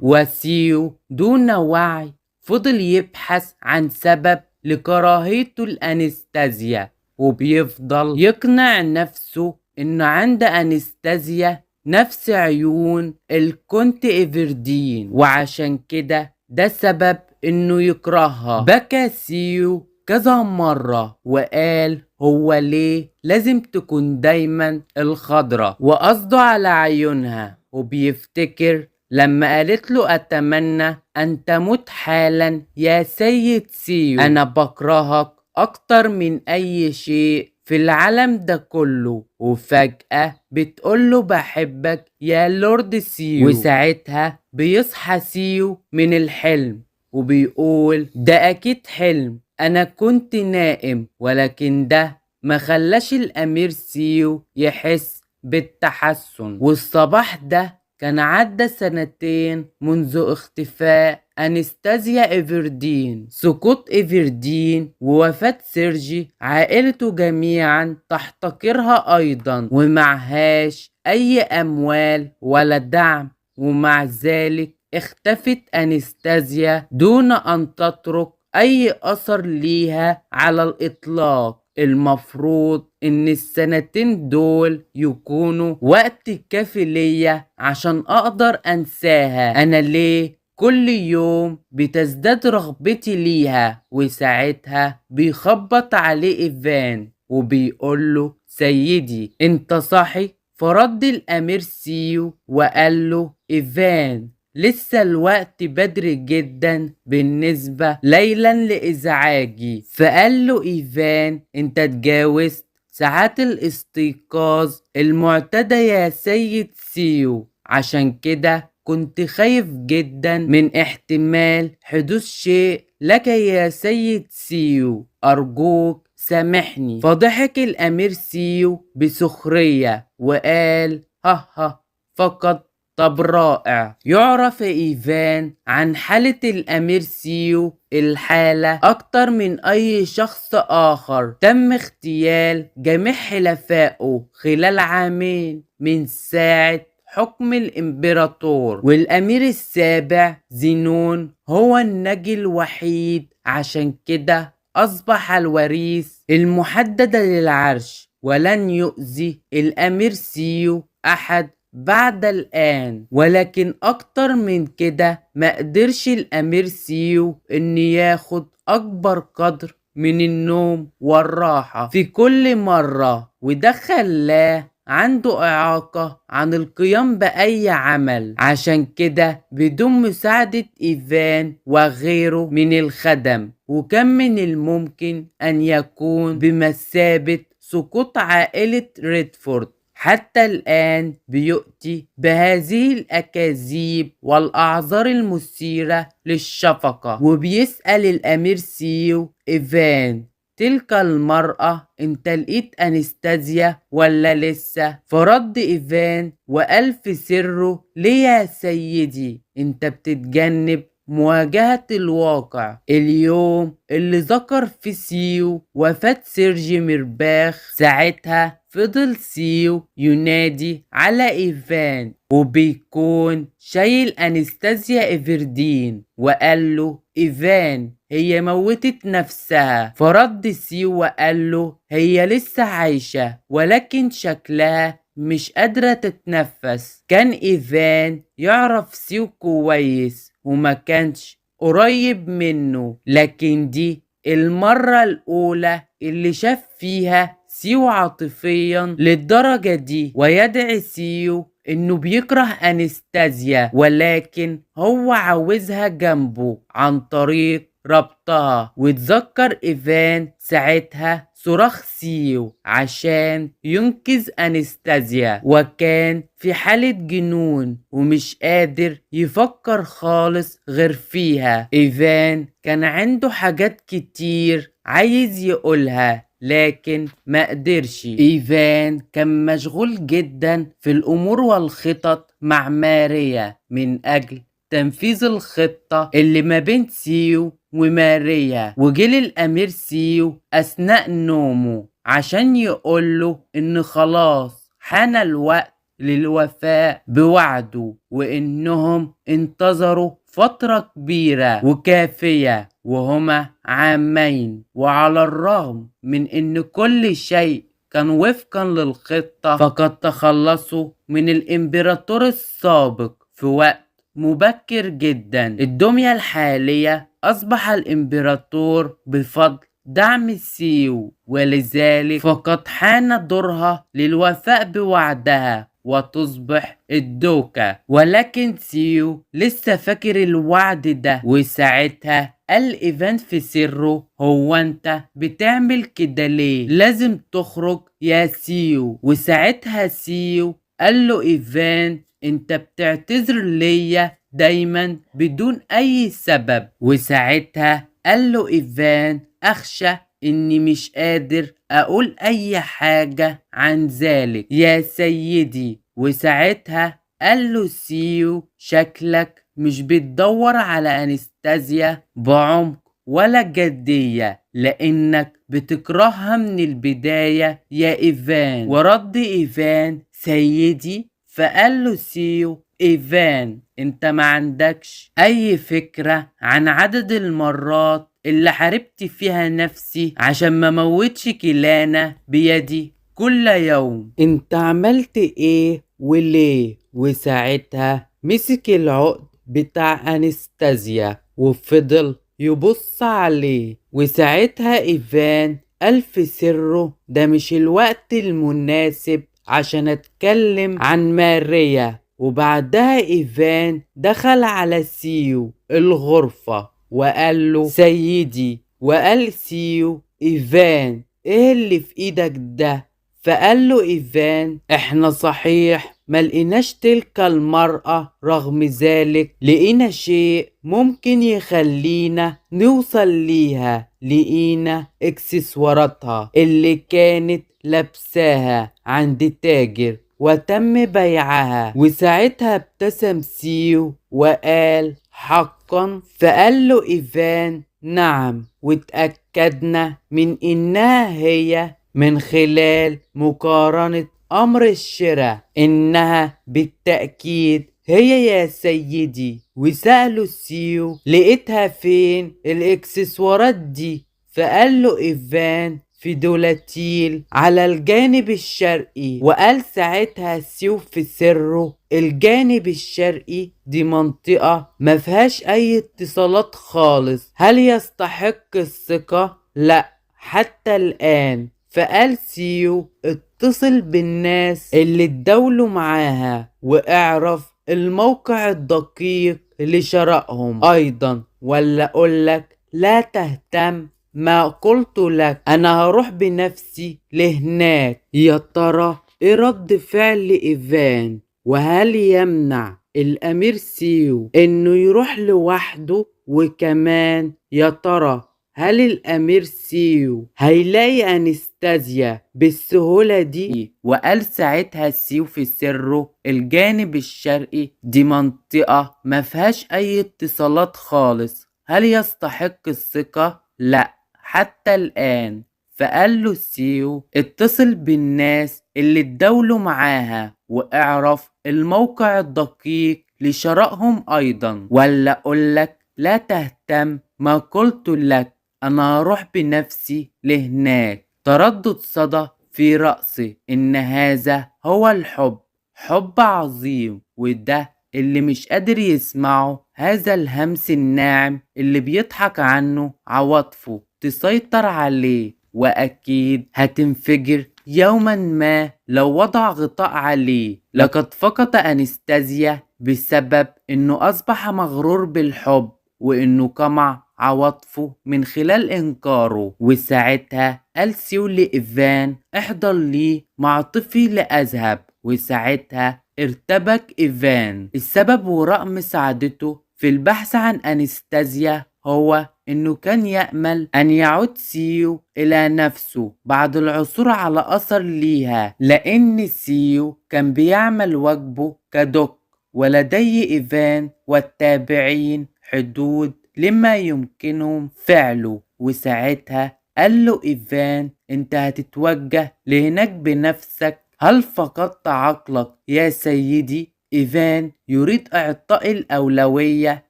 وسيو دون وعي فضل يبحث عن سبب لكراهيته لأنستازيا، وبيفضل يقنع نفسه إنه عند أنستازيا نفس عيون الكونت إيفردين، وعشان كده ده سبب إنه يكرهها. بكى سيو كذا مرة وقال هو ليه لازم تكون دايما الخضرة، وقصده على عيونها. وبيفتكر لما قالت له أتمنى أن تموت حالا يا سيد سيو، أنا بكرهك أكتر من أي شيء في العالم ده كله. وفجأة بتقوله بحبك يا لورد سيو، وساعتها بيصحى سيو من الحلم وبيقول ده أكيد حلم، أنا كنت نائم. ولكن ده ما خلاش الأمير سيو يحس بالتحسن. والصباح ده كان عدى 2 منذ اختفاء أنستازيا إيفردين، سقوط إيفردين ووفاة سيرجي. عائلته جميعا تحتقرها أيضا، ومعهاش أي أموال ولا دعم، ومع ذلك اختفت أنستازيا دون أن تترك أي أثر ليها على الإطلاق. المفروض إن 2 دول يكونوا وقت كافي ليا عشان أقدر أنساها. أنا ليه كل يوم بتزداد رغبتي ليها؟ وساعتها بيخبط عليه إيفان وبيقوله سيدي أنت صاحي؟ فرد الأمير سيو وقاله إيفان لسه الوقت بدري جدا بالنسبة ليلا لإزعاجي. فقال له إيفان انت تجاوزت ساعات الاستيقاظ المعتادة يا سيد سيو، عشان كده كنت خايف جدا من احتمال حدوث شيء لك يا سيد سيو، أرجوك سامحني. فضحك الأمير سيو بسخرية وقال ها فقط طب رائع. يعرف إيفان عن حالة الأمير سيو الحالة أكتر من أي شخص آخر. تم اغتيال جميع حلفائه خلال 2 عام من ساعة حكم الإمبراطور، والأمير السابع زينون هو الناجي الوحيد، عشان كده أصبح الوريث المحدد للعرش. ولن يؤذي الأمير سيو أحد بعد الآن. ولكن أكتر من كده مقدرش الأمير سيو إن ياخد أكبر قدر من النوم والراحة في كل مرة، وده خلاه عنده إعاقة عن القيام بأي عمل. عشان كده بدون مساعدة إيفان وغيره من الخدم، وكان من الممكن أن يكون بمثابة سقوط عائلة ريدفورد. حتى الآن بيؤتي بهذه الأكاذيب والأعذار المثيرة للشفقة، وبيسأل الأمير سيو إيفان تلك المرأة انت لقيت أنستازيا ولا لسه؟ فرد إيفان وقال في سره ليه يا سيدي انت بتتجنب مواجهة الواقع. اليوم اللي ذكر في سيو وفاة سيرجي ميرباخ، ساعتها فضل سيو ينادي على إيفان وبيكون شايل أنستازيا إيفردين، وقال له إيفان هي موتت نفسها. فرد سيو وقال له هي لسه عايشة ولكن شكلها مش قادرة تتنفس. كان إيفان يعرف سيو كويس وما كانش قريب منه، لكن دي المرة الأولى اللي شاف فيها سيو عاطفيا للدرجة دي، ويدعي سيو انه بيكره أنستازيا ولكن هو عاوزها جنبه عن طريق ربطها. وتذكر إيفان ساعتها صراخ سيو عشان ينقذ أنستازيا، وكان في حالة جنون ومش قادر يفكر خالص غير فيها. إيفان كان عنده حاجات كتير عايز يقولها لكن ما قدرش. إيفان كان مشغول جدا في الأمور والخطط مع ماريا من أجل تنفيذ الخطة اللي ما بين سيو وماريا. وجه الأمير سيو أثناء نومه عشان يقوله إن خلاص حان الوقت للوفاء بوعده، وإنهم انتظروا فترة كبيرة وكافية وهما عامين. وعلى الرغم من إن كل شيء كان وفقا للخطة، فقد تخلصوا من الإمبراطور السابق في وقت مبكر جدا. الدمية الحالية أصبح الإمبراطور بفضل دعم سيو، ولذلك فقد حان دورها للوفاء بوعدها وتصبح الدوكة. ولكن سيو لسه فاكر الوعد ده، وساعتها قال إيفان في سره هو انت بتعمل كده ليه؟ لازم تخرج يا سيو. وساعتها سيو قال له إيفان انت بتعتذر ليا دايما بدون اي سبب. وساعتها قال له إيفان اخشى اني مش قادر اقول اي حاجة عن ذلك يا سيدي. وساعتها قال له سيو شكلك مش بتدور على أنستازيا بعمق ولا جدية، لانك بتكرهها من البداية يا إيفان. ورد إيفان سيدي، فقال له سيو إيفان انت ما عندكش اي فكرة عن عدد المرات اللي حاربت فيها نفسي عشان ما موتش كيلانا بيدي كل يوم. انت عملت ايه وليه؟ وساعتها مسك العقد بتاع أنستازيا وفضل يبص عليه. وساعتها إيفان قال في سره ده مش الوقت المناسب عشان اتكلم عن ماريا. وبعدها إيفان دخل على سيو الغرفة وقال له سيدي. وقال سيو إيفان ايه اللي في ايدك ده؟ فقال له إيفان احنا صحيح ملقيناش تلك المرأة، رغم ذلك لقينا شيء ممكن يخلينا نوصل ليها. لقينا اكسسواراتها اللي كانت لابساها عند تاجر وتم بيعها. وساعتها ابتسم سيو وقال حقا؟ فقال له إيفان نعم، واتأكدنا من إنها هي من خلال مقارنة أمر الشراء، إنها بالتأكيد هي يا سيدي. وسألوا سيو لقيتها فين الإكسسوارات دي؟ فقال له إيفان في دولاتيل على الجانب الشرقي. وقال ساعتها سيو في سره الجانب الشرقي دي منطقة ما فيهاش اي اتصالات خالص، هل يستحق الثقة؟ لا حتى الآن. فقال سيو اتصل بالناس اللي اتداولوا معاها واعرف الموقع الدقيق لشرائهم ايضا، ولا اقولك لا تهتم، ما قلت لك انا هروح بنفسي لهناك. يا ترى ايه رد فعل ايفان؟ وهل يمنع الامير سيو انه يروح لوحده؟ وكمان يا ترى هل الامير سيو هيلاقي انستازيا بالسهولة دي؟ وقال ساعتها سيو في سره الجانب الشرقي دي منطقة ما فيهاش اي اتصالات خالص، هل يستحق الثقة؟ لا حتى الآن. فقال له سيو اتصل بالناس اللي اتداولوا معاها واعرف الموقع الدقيق لشرائهم ايضا، ولا اقولك لا تهتم، ما قلت لك انا هروح بنفسي لهناك. تردد صدى في رأسي ان هذا هو الحب، حب عظيم، وده اللي مش قادر يسمعه، هذا الهمس الناعم اللي بيضحك عنه عواطفه تسيطر عليه، واكيد هتنفجر يوما ما لو وضع غطاء عليه. لقد فقد انستازيا بسبب انه اصبح مغرور بالحب، وانه قمع عواطفه من خلال انكاره. وساعتها قال سيو لإيفان احضر لي مع طفلي لأذهب. وساعتها ارتبك إيفان. السبب وراء مساعدته في البحث عن انستازيا هو انه كان يأمل ان يعود سيو الى نفسه بعد العثور على اثر ليها، لان سيو كان بيعمل واجبه كدك، ولدي إيفان والتابعين حدود لما يمكنهم فعله. وساعتها قال له إيفان انت هتتوجه لهناك بنفسك، هل فقدت عقلك يا سيدي؟ إيفان يريد إعطاء الأولوية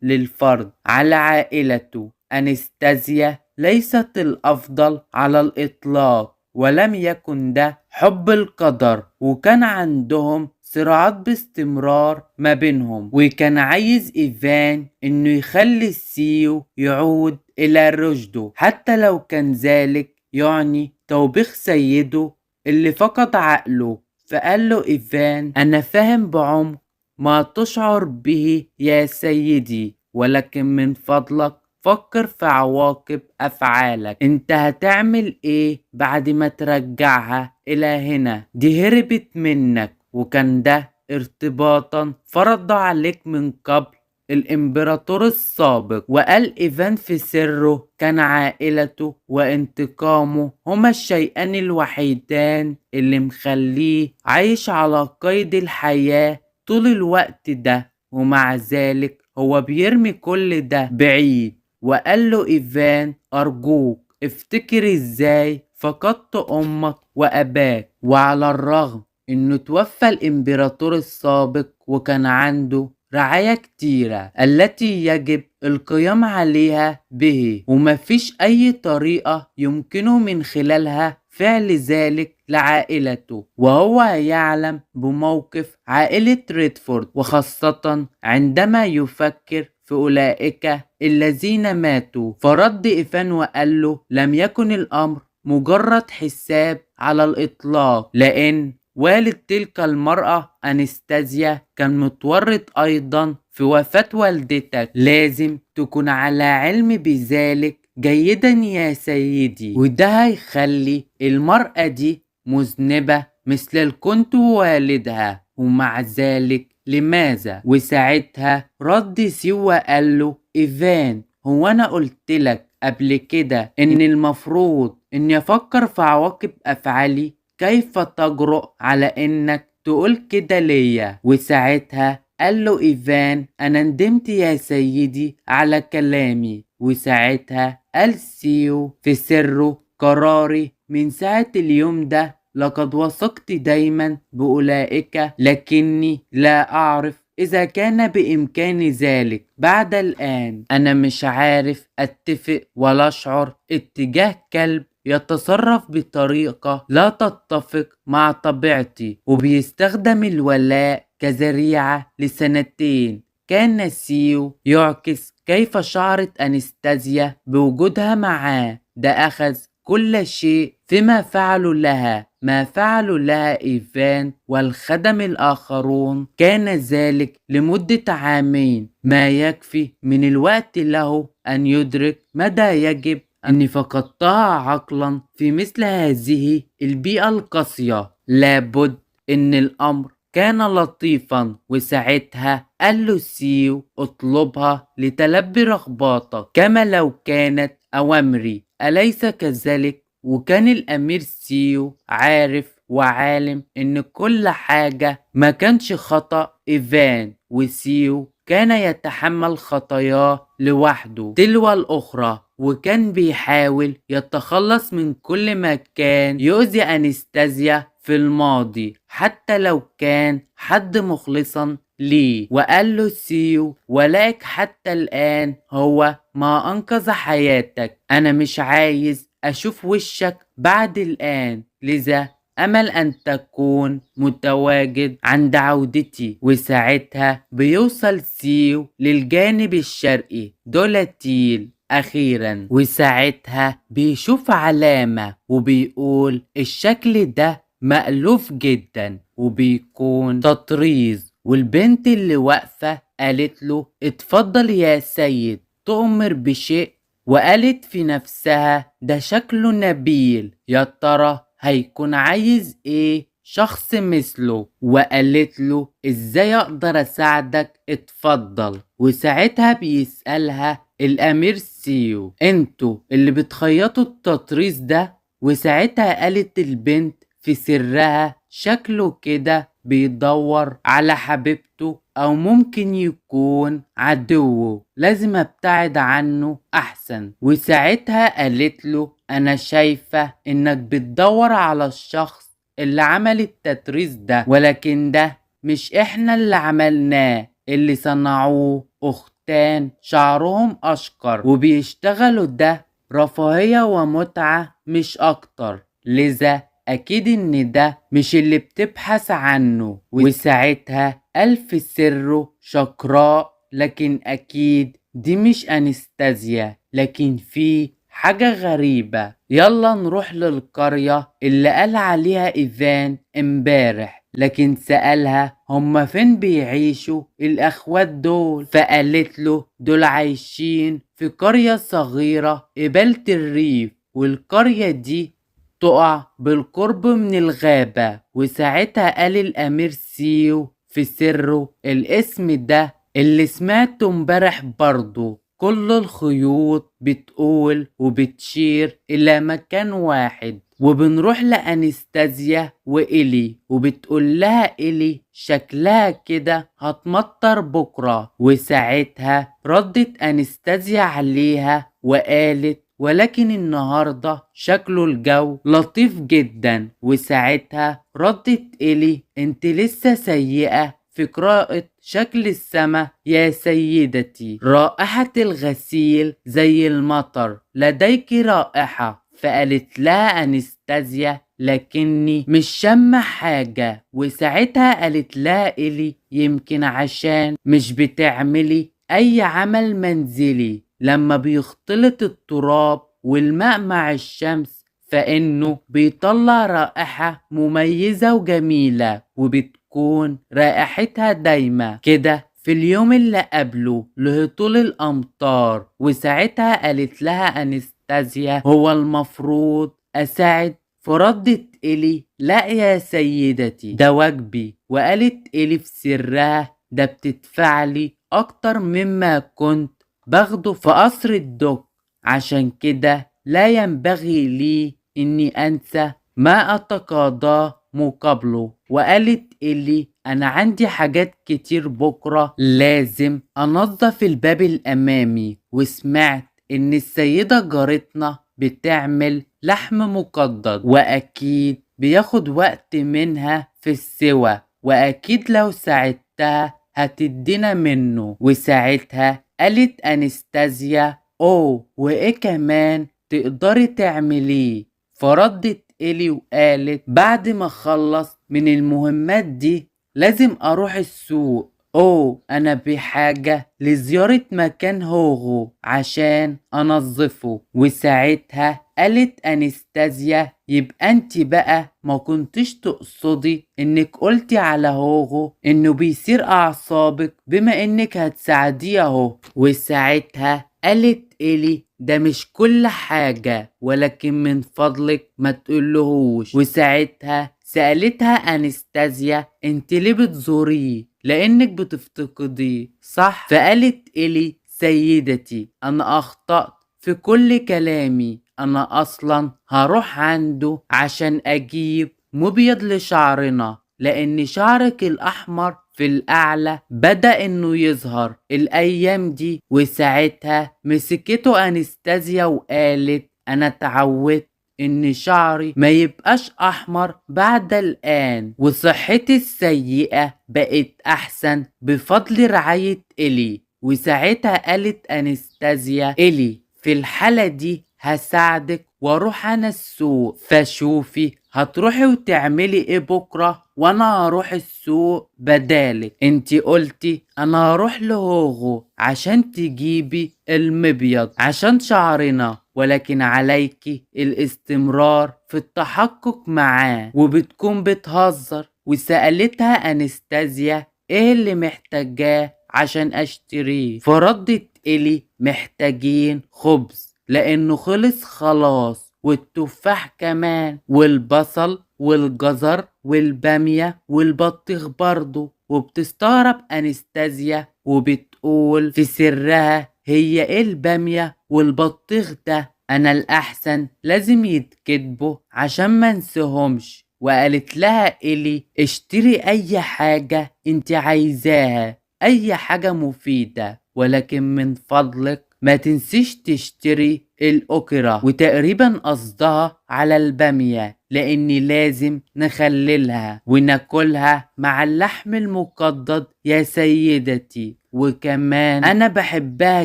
للفرد على عائلته. أنستازيا ليست الأفضل على الإطلاق، ولم يكن ده حب القدر، وكان عندهم صراعات باستمرار ما بينهم. وكان عايز إيفان إنه يخلي سيو يعود إلى رشده، حتى لو كان ذلك يعني توبيخ سيده اللي فقد عقله. فقال له إيفان أنا فاهم بعمق ما تشعر به يا سيدي، ولكن من فضلك فكر في عواقب أفعالك. انت هتعمل ايه بعد ما ترجعها إلى هنا؟ دي هربت منك، وكان ده ارتباطا فرض عليك من قبل الامبراطور السابق. وقال إيفان في سره كان عائلته وانتقامه هما الشيئان الوحيدان اللي مخليه عايش على قيد الحياة طول الوقت ده، ومع ذلك هو بيرمي كل ده بعيد. وقال له إيفان أرجوك افتكر ازاي فقدت أمك وأباك، وعلى الرغم انه توفى الامبراطور السابق وكان عنده رعاية كتيرة التي يجب القيام عليها به، ومفيش أي طريقة يمكنه من خلالها فعل ذلك لعائلته. وهو يعلم بموقف عائلة ريدفورد، وخاصة عندما يفكر في أولئك الذين ماتوا. فرد إيفان وقال له لم يكن الأمر مجرد حساب على الإطلاق، لأن والد تلك المرأة أنستازيا كان متورط أيضا في وفاة والدتك، لازم تكون على علم بذلك جيدا يا سيدي، وده هيخلي المرأة دي مذنبة مثل الكنت والدها، ومع ذلك لماذا؟ وساعتها رد سيو وقال له إيفان هو أنا قلتلك قبل كده إن المفروض إني أفكر في عواقب أفعالي؟ كيف تجرؤ على إنك تقول كده ليا؟ وساعتها قال له إيفان أنا ندمت يا سيدي على كلامي. وساعتها قال سيو في سره قراري من ساعة اليوم ده لقد وثقت دايما بأولئك، لكني لا أعرف إذا كان بإمكاني ذلك بعد الآن. أنا مش عارف أتفق ولا أشعر اتجاه كلب يتصرف بطريقة لا تتفق مع طبيعتي وبيستخدم الولاء كذريعة لسنتين. كان سيو يعكس كيف شعرت أنستازيا بوجودها معاه. ده أخذ كل شيء فيما فعلوا لها، ما فعلوا لها إيفان والخدم الآخرون. كان ذلك لمدة عامين، ما يكفي من الوقت له أن يدرك مدى يجب أني فقدتها عقلا في مثل هذه البيئة القاسية. لابد أن الأمر كان لطيفا، وساعتها قال له سيو اطلبها لتلبي رغباتك كما لو كانت أوامري، أليس كذلك؟ وكان الأمير سيو عارف وعالم إن كل حاجة ما كانش خطأ إيفان، وسيو كان يتحمل خطاياه لوحده تلو الأخرى، وكان بيحاول يتخلص من كل ما كان يؤذي أنستازيا في الماضي حتى لو كان حد مخلصا ليه. وقال له سيو ولك حتى الآن هو ما أنقذ حياتك، أنا مش عايز أشوف وشك بعد الآن، لذا أمل أن تكون متواجد عند عودتي. وساعتها بيوصل سيو للجانب الشرقي دولاتيل أخيرا، وساعتها بيشوف علامة وبيقول الشكل ده مألوف جدا، وبيكون تطريز. والبنت اللي واقفة قالت له اتفضل يا سيد، تؤمر بشيء؟ وقالت في نفسها ده شكله نبيل، يا ترى هيكون عايز ايه شخص مثله؟ وقالت له ازاي اقدر اساعدك؟ اتفضل. وساعتها بيسألها الامير سيو انتوا اللي بتخيطوا التطريز ده؟ وساعتها قالت البنت في سرها شكله كده بيدور على حبيبته، او ممكن يكون عدوه، لازم ابتعد عنه احسن. وساعتها قالت له انا شايفة انك بتدور على الشخص اللي عمل التطريز ده، ولكن ده مش احنا اللي عملناه، اللي صنعوه اختان شعرهم اشقر وبيشتغلوا ده رفاهية ومتعة مش اكتر، لذا أكيد إن ده مش اللي بتبحث عنه. وساعتها ألف سره شقراء، لكن أكيد دي مش أنستازيا، لكن في حاجة غريبة. يلا نروح للقرية اللي قال عليها إيفان امبارح، لكن سألها هما فين بيعيشوا الأخوات دول؟ فقالت له دول عايشين في قرية صغيرة قبالة الريف، والقرية دي تقع بالقرب من الغابة. وساعتها قال الأمير سيو في سره الاسم ده اللي سمعته امبارح برضه، كل الخيوط بتقول وبتشير إلى مكان واحد. وبنروح لأنستازيا وإلي، وبتقول لها إلي شكلها كده هتمطر بكرة. وساعتها ردت أنستازيا عليها وقالت ولكن النهاردة شكله الجو لطيف جدا. وساعتها ردت إلي انت لسه سيئة في قراءة شكل السماء يا سيدتي، رائحة الغسيل زي المطر، لديك رائحة. فقالت لها أنستازيا لكني مش شامة حاجة. وساعتها قالت لها إلي يمكن عشان مش بتعملي أي عمل منزلي، لما بيختلط التراب والماء مع الشمس فإنه بيطلع رائحة مميزة وجميلة، وبتكون رائحتها دايمة كده في اليوم اللي قبله لهطول الأمطار. وساعتها قالت لها أنستازيا هو المفروض أساعد؟ فردت إلي لا يا سيدتي ده واجبي. وقالت إلي في سرها ده بتدفعلي أكتر مما كنت باخده في قصر الدك، عشان كده لا ينبغي لي إني أنسى ما أتقاضاه مقابله. وقالت إلي أنا عندي حاجات كتير بكرة لازم أنظف الباب الأمامي، وسمعت إن السيدة جارتنا بتعمل لحم مقدد وأكيد بياخد وقت منها في السوى، وأكيد لو ساعدتها هتدينا منه. وساعتها قالت أنستازيا أوه وإيه كمان تقدري تعمليه؟ فردت إلي وقالت بعد ما خلص من المهمات دي لازم أروح السوق. أوه، أنا بحاجة لزيارة مكان هوغو عشان أنظفه. وساعتها قالت أنستازيا يبقى انت بقى ما كنتش تقصدي انك قلتي على هوغو انه بيثير اعصابك بما انك هتساعديه اهو. وساعتها قالت إلي ده مش كل حاجة، ولكن من فضلك ما تقولهوش. وساعتها سألتها أنستازيا انت ليه بتزوريه لانك بتفتقديه صح؟ فقالت إلي سيدتي انا اخطأت في كل كلامي، انا اصلا هروح عنده عشان اجيب مبيض لشعرنا لان شعرك الاحمر في الاعلى بدأ انه يظهر الايام دي. وساعتها مسكته انستازيا وقالت انا اتعودت ان شعري ما يبقاش احمر بعد الان، وصحتي السيئة بقت احسن بفضل رعاية إلي. وساعتها قالت انستازيا إلي في الحالة دي هساعدك واروح انا السوق، فشوفي هتروحي وتعملي ايه بكرة وانا هروح السوق بدالك. انتي قلتي انا هروح لهوغو عشان تجيبي المبيض عشان شعرنا، ولكن عليكي الاستمرار في التحقق معاه. وبتكون بتهزر. وسألتها انستازيا ايه اللي محتاجاه عشان اشتريه. فردت إلي محتاجين خبز لانه خلص خلاص، والتفاح كمان، والبصل والجزر والبامية والبطيخ برضو. وبتستغرب انستازيا وبتقول في سرها هي ايه البامية والبطيخ ده؟ انا الاحسن لازم يتكتبوا عشان ما نسيهمش. وقالت لها إلي اشتري اي حاجة انت عايزاها، اي حاجة مفيدة، ولكن من فضلك ما تنسيش تشتري الأوكرا. وتقريبا قصدها على البامية لاني لازم نخللها وناكلها مع اللحم المقدد يا سيدتي، وكمان انا بحبها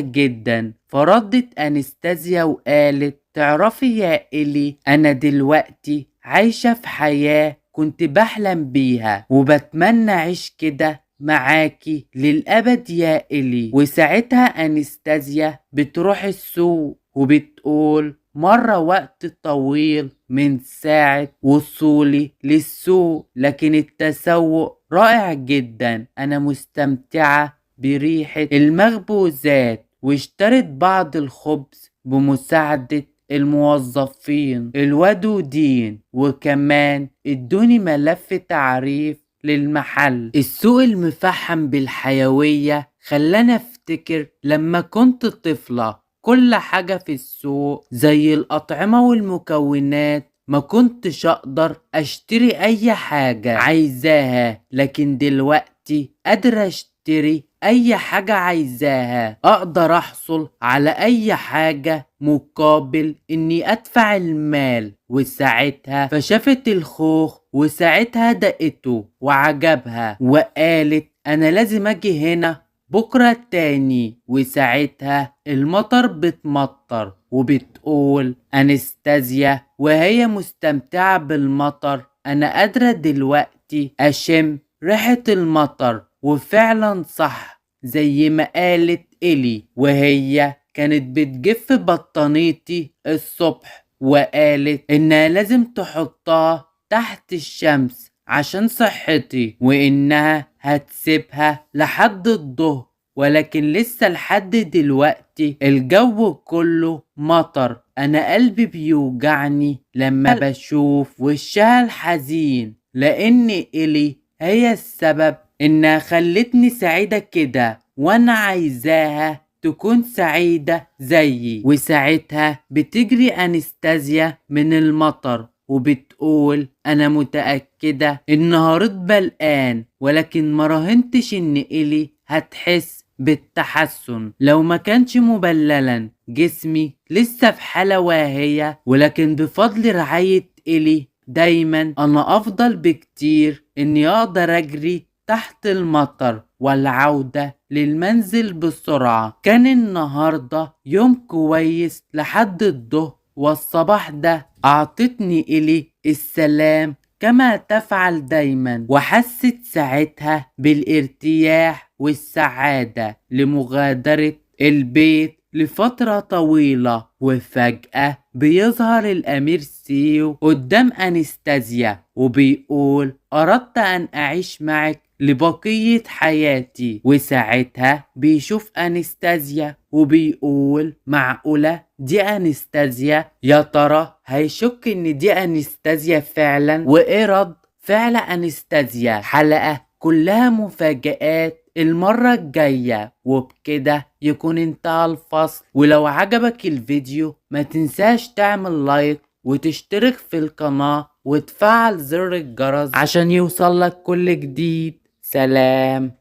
جدا. فردت انستازيا وقالت تعرفي يا إلي انا دلوقتي عايشة في حياة كنت بحلم بيها وبتمنى اعيش كده معاكي للأبد يا إلي. وساعتها أنستازيا بتروح السوق وبتقول مرة وقت طويل من ساعة وصولي للسوق، لكن التسوق رائع جدا، أنا مستمتعة بريحة المخبوزات. واشترت بعض الخبز بمساعدة الموظفين الودودين، وكمان ادوني ملف تعريف للمحل. السوق المفحم بالحيوية خلاني افتكر لما كنت طفلة كل حاجة في السوق زي الأطعمة والمكونات ما كنتش اقدر اشتري اي حاجة عايزاها، لكن دلوقتي قادر اشتري اي حاجة عايزاها، اقدر احصل على اي حاجة مقابل اني ادفع المال. وساعتها فشافت الخوخ وساعتها دقته وعجبها وقالت انا لازم اجي هنا بكرة تاني. وساعتها المطر بتمطر وبتقول انستازيا وهي مستمتعة بالمطر انا قادرة دلوقتي اشم ريحة المطر. وفعلا صح زي ما قالت إلي، وهي كانت بتجف بطانيتي الصبح وقالت انها لازم تحطها تحت الشمس عشان صحتي، وانها هتسيبها لحد الظهر، ولكن لسه لحد دلوقتي الجو كله مطر. انا قلبي بيوجعني لما بشوف وشها الحزين، لان إلي هي السبب انها خلتني سعيدة كده، وانا عايزاها تكون سعيدة زيي. وساعتها بتجري انستازيا من المطر وبتقول انا متأكدة انها رطبة الان، ولكن مراهنتش ان إلي هتحس بالتحسن لو ما كانش مبللا. جسمي لسه في حالة واهية، ولكن بفضل رعاية إلي دايما انا افضل بكتير اني اقدر اجري تحت المطر والعودة للمنزل بسرعة. كان النهاردة يوم كويس لحد الظهر والصباح ده أعطتني إلي السلام كما تفعل دايما، وحست ساعتها بالارتياح والسعادة لمغادرة البيت لفترة طويلة. وفجأة بيظهر الأمير سيو قدام أنستازيا وبيقول أردت أن أعيش معك لبقية حياتي. وساعتها بيشوف أنستازيا وبيقول معقولة دي أنستازيا؟ يا ترى هيشك إن دي أنستازيا فعلا؟ وإيه رد فعل أنستازيا؟ حلقة كلها مفاجآت المرة الجاية. وبكده يكون انتهى الفصل. ولو عجبك الفيديو ما تنساش تعمل لايك وتشترك في القناة وتفعل زر الجرس عشان يوصلك كل جديد. سلام.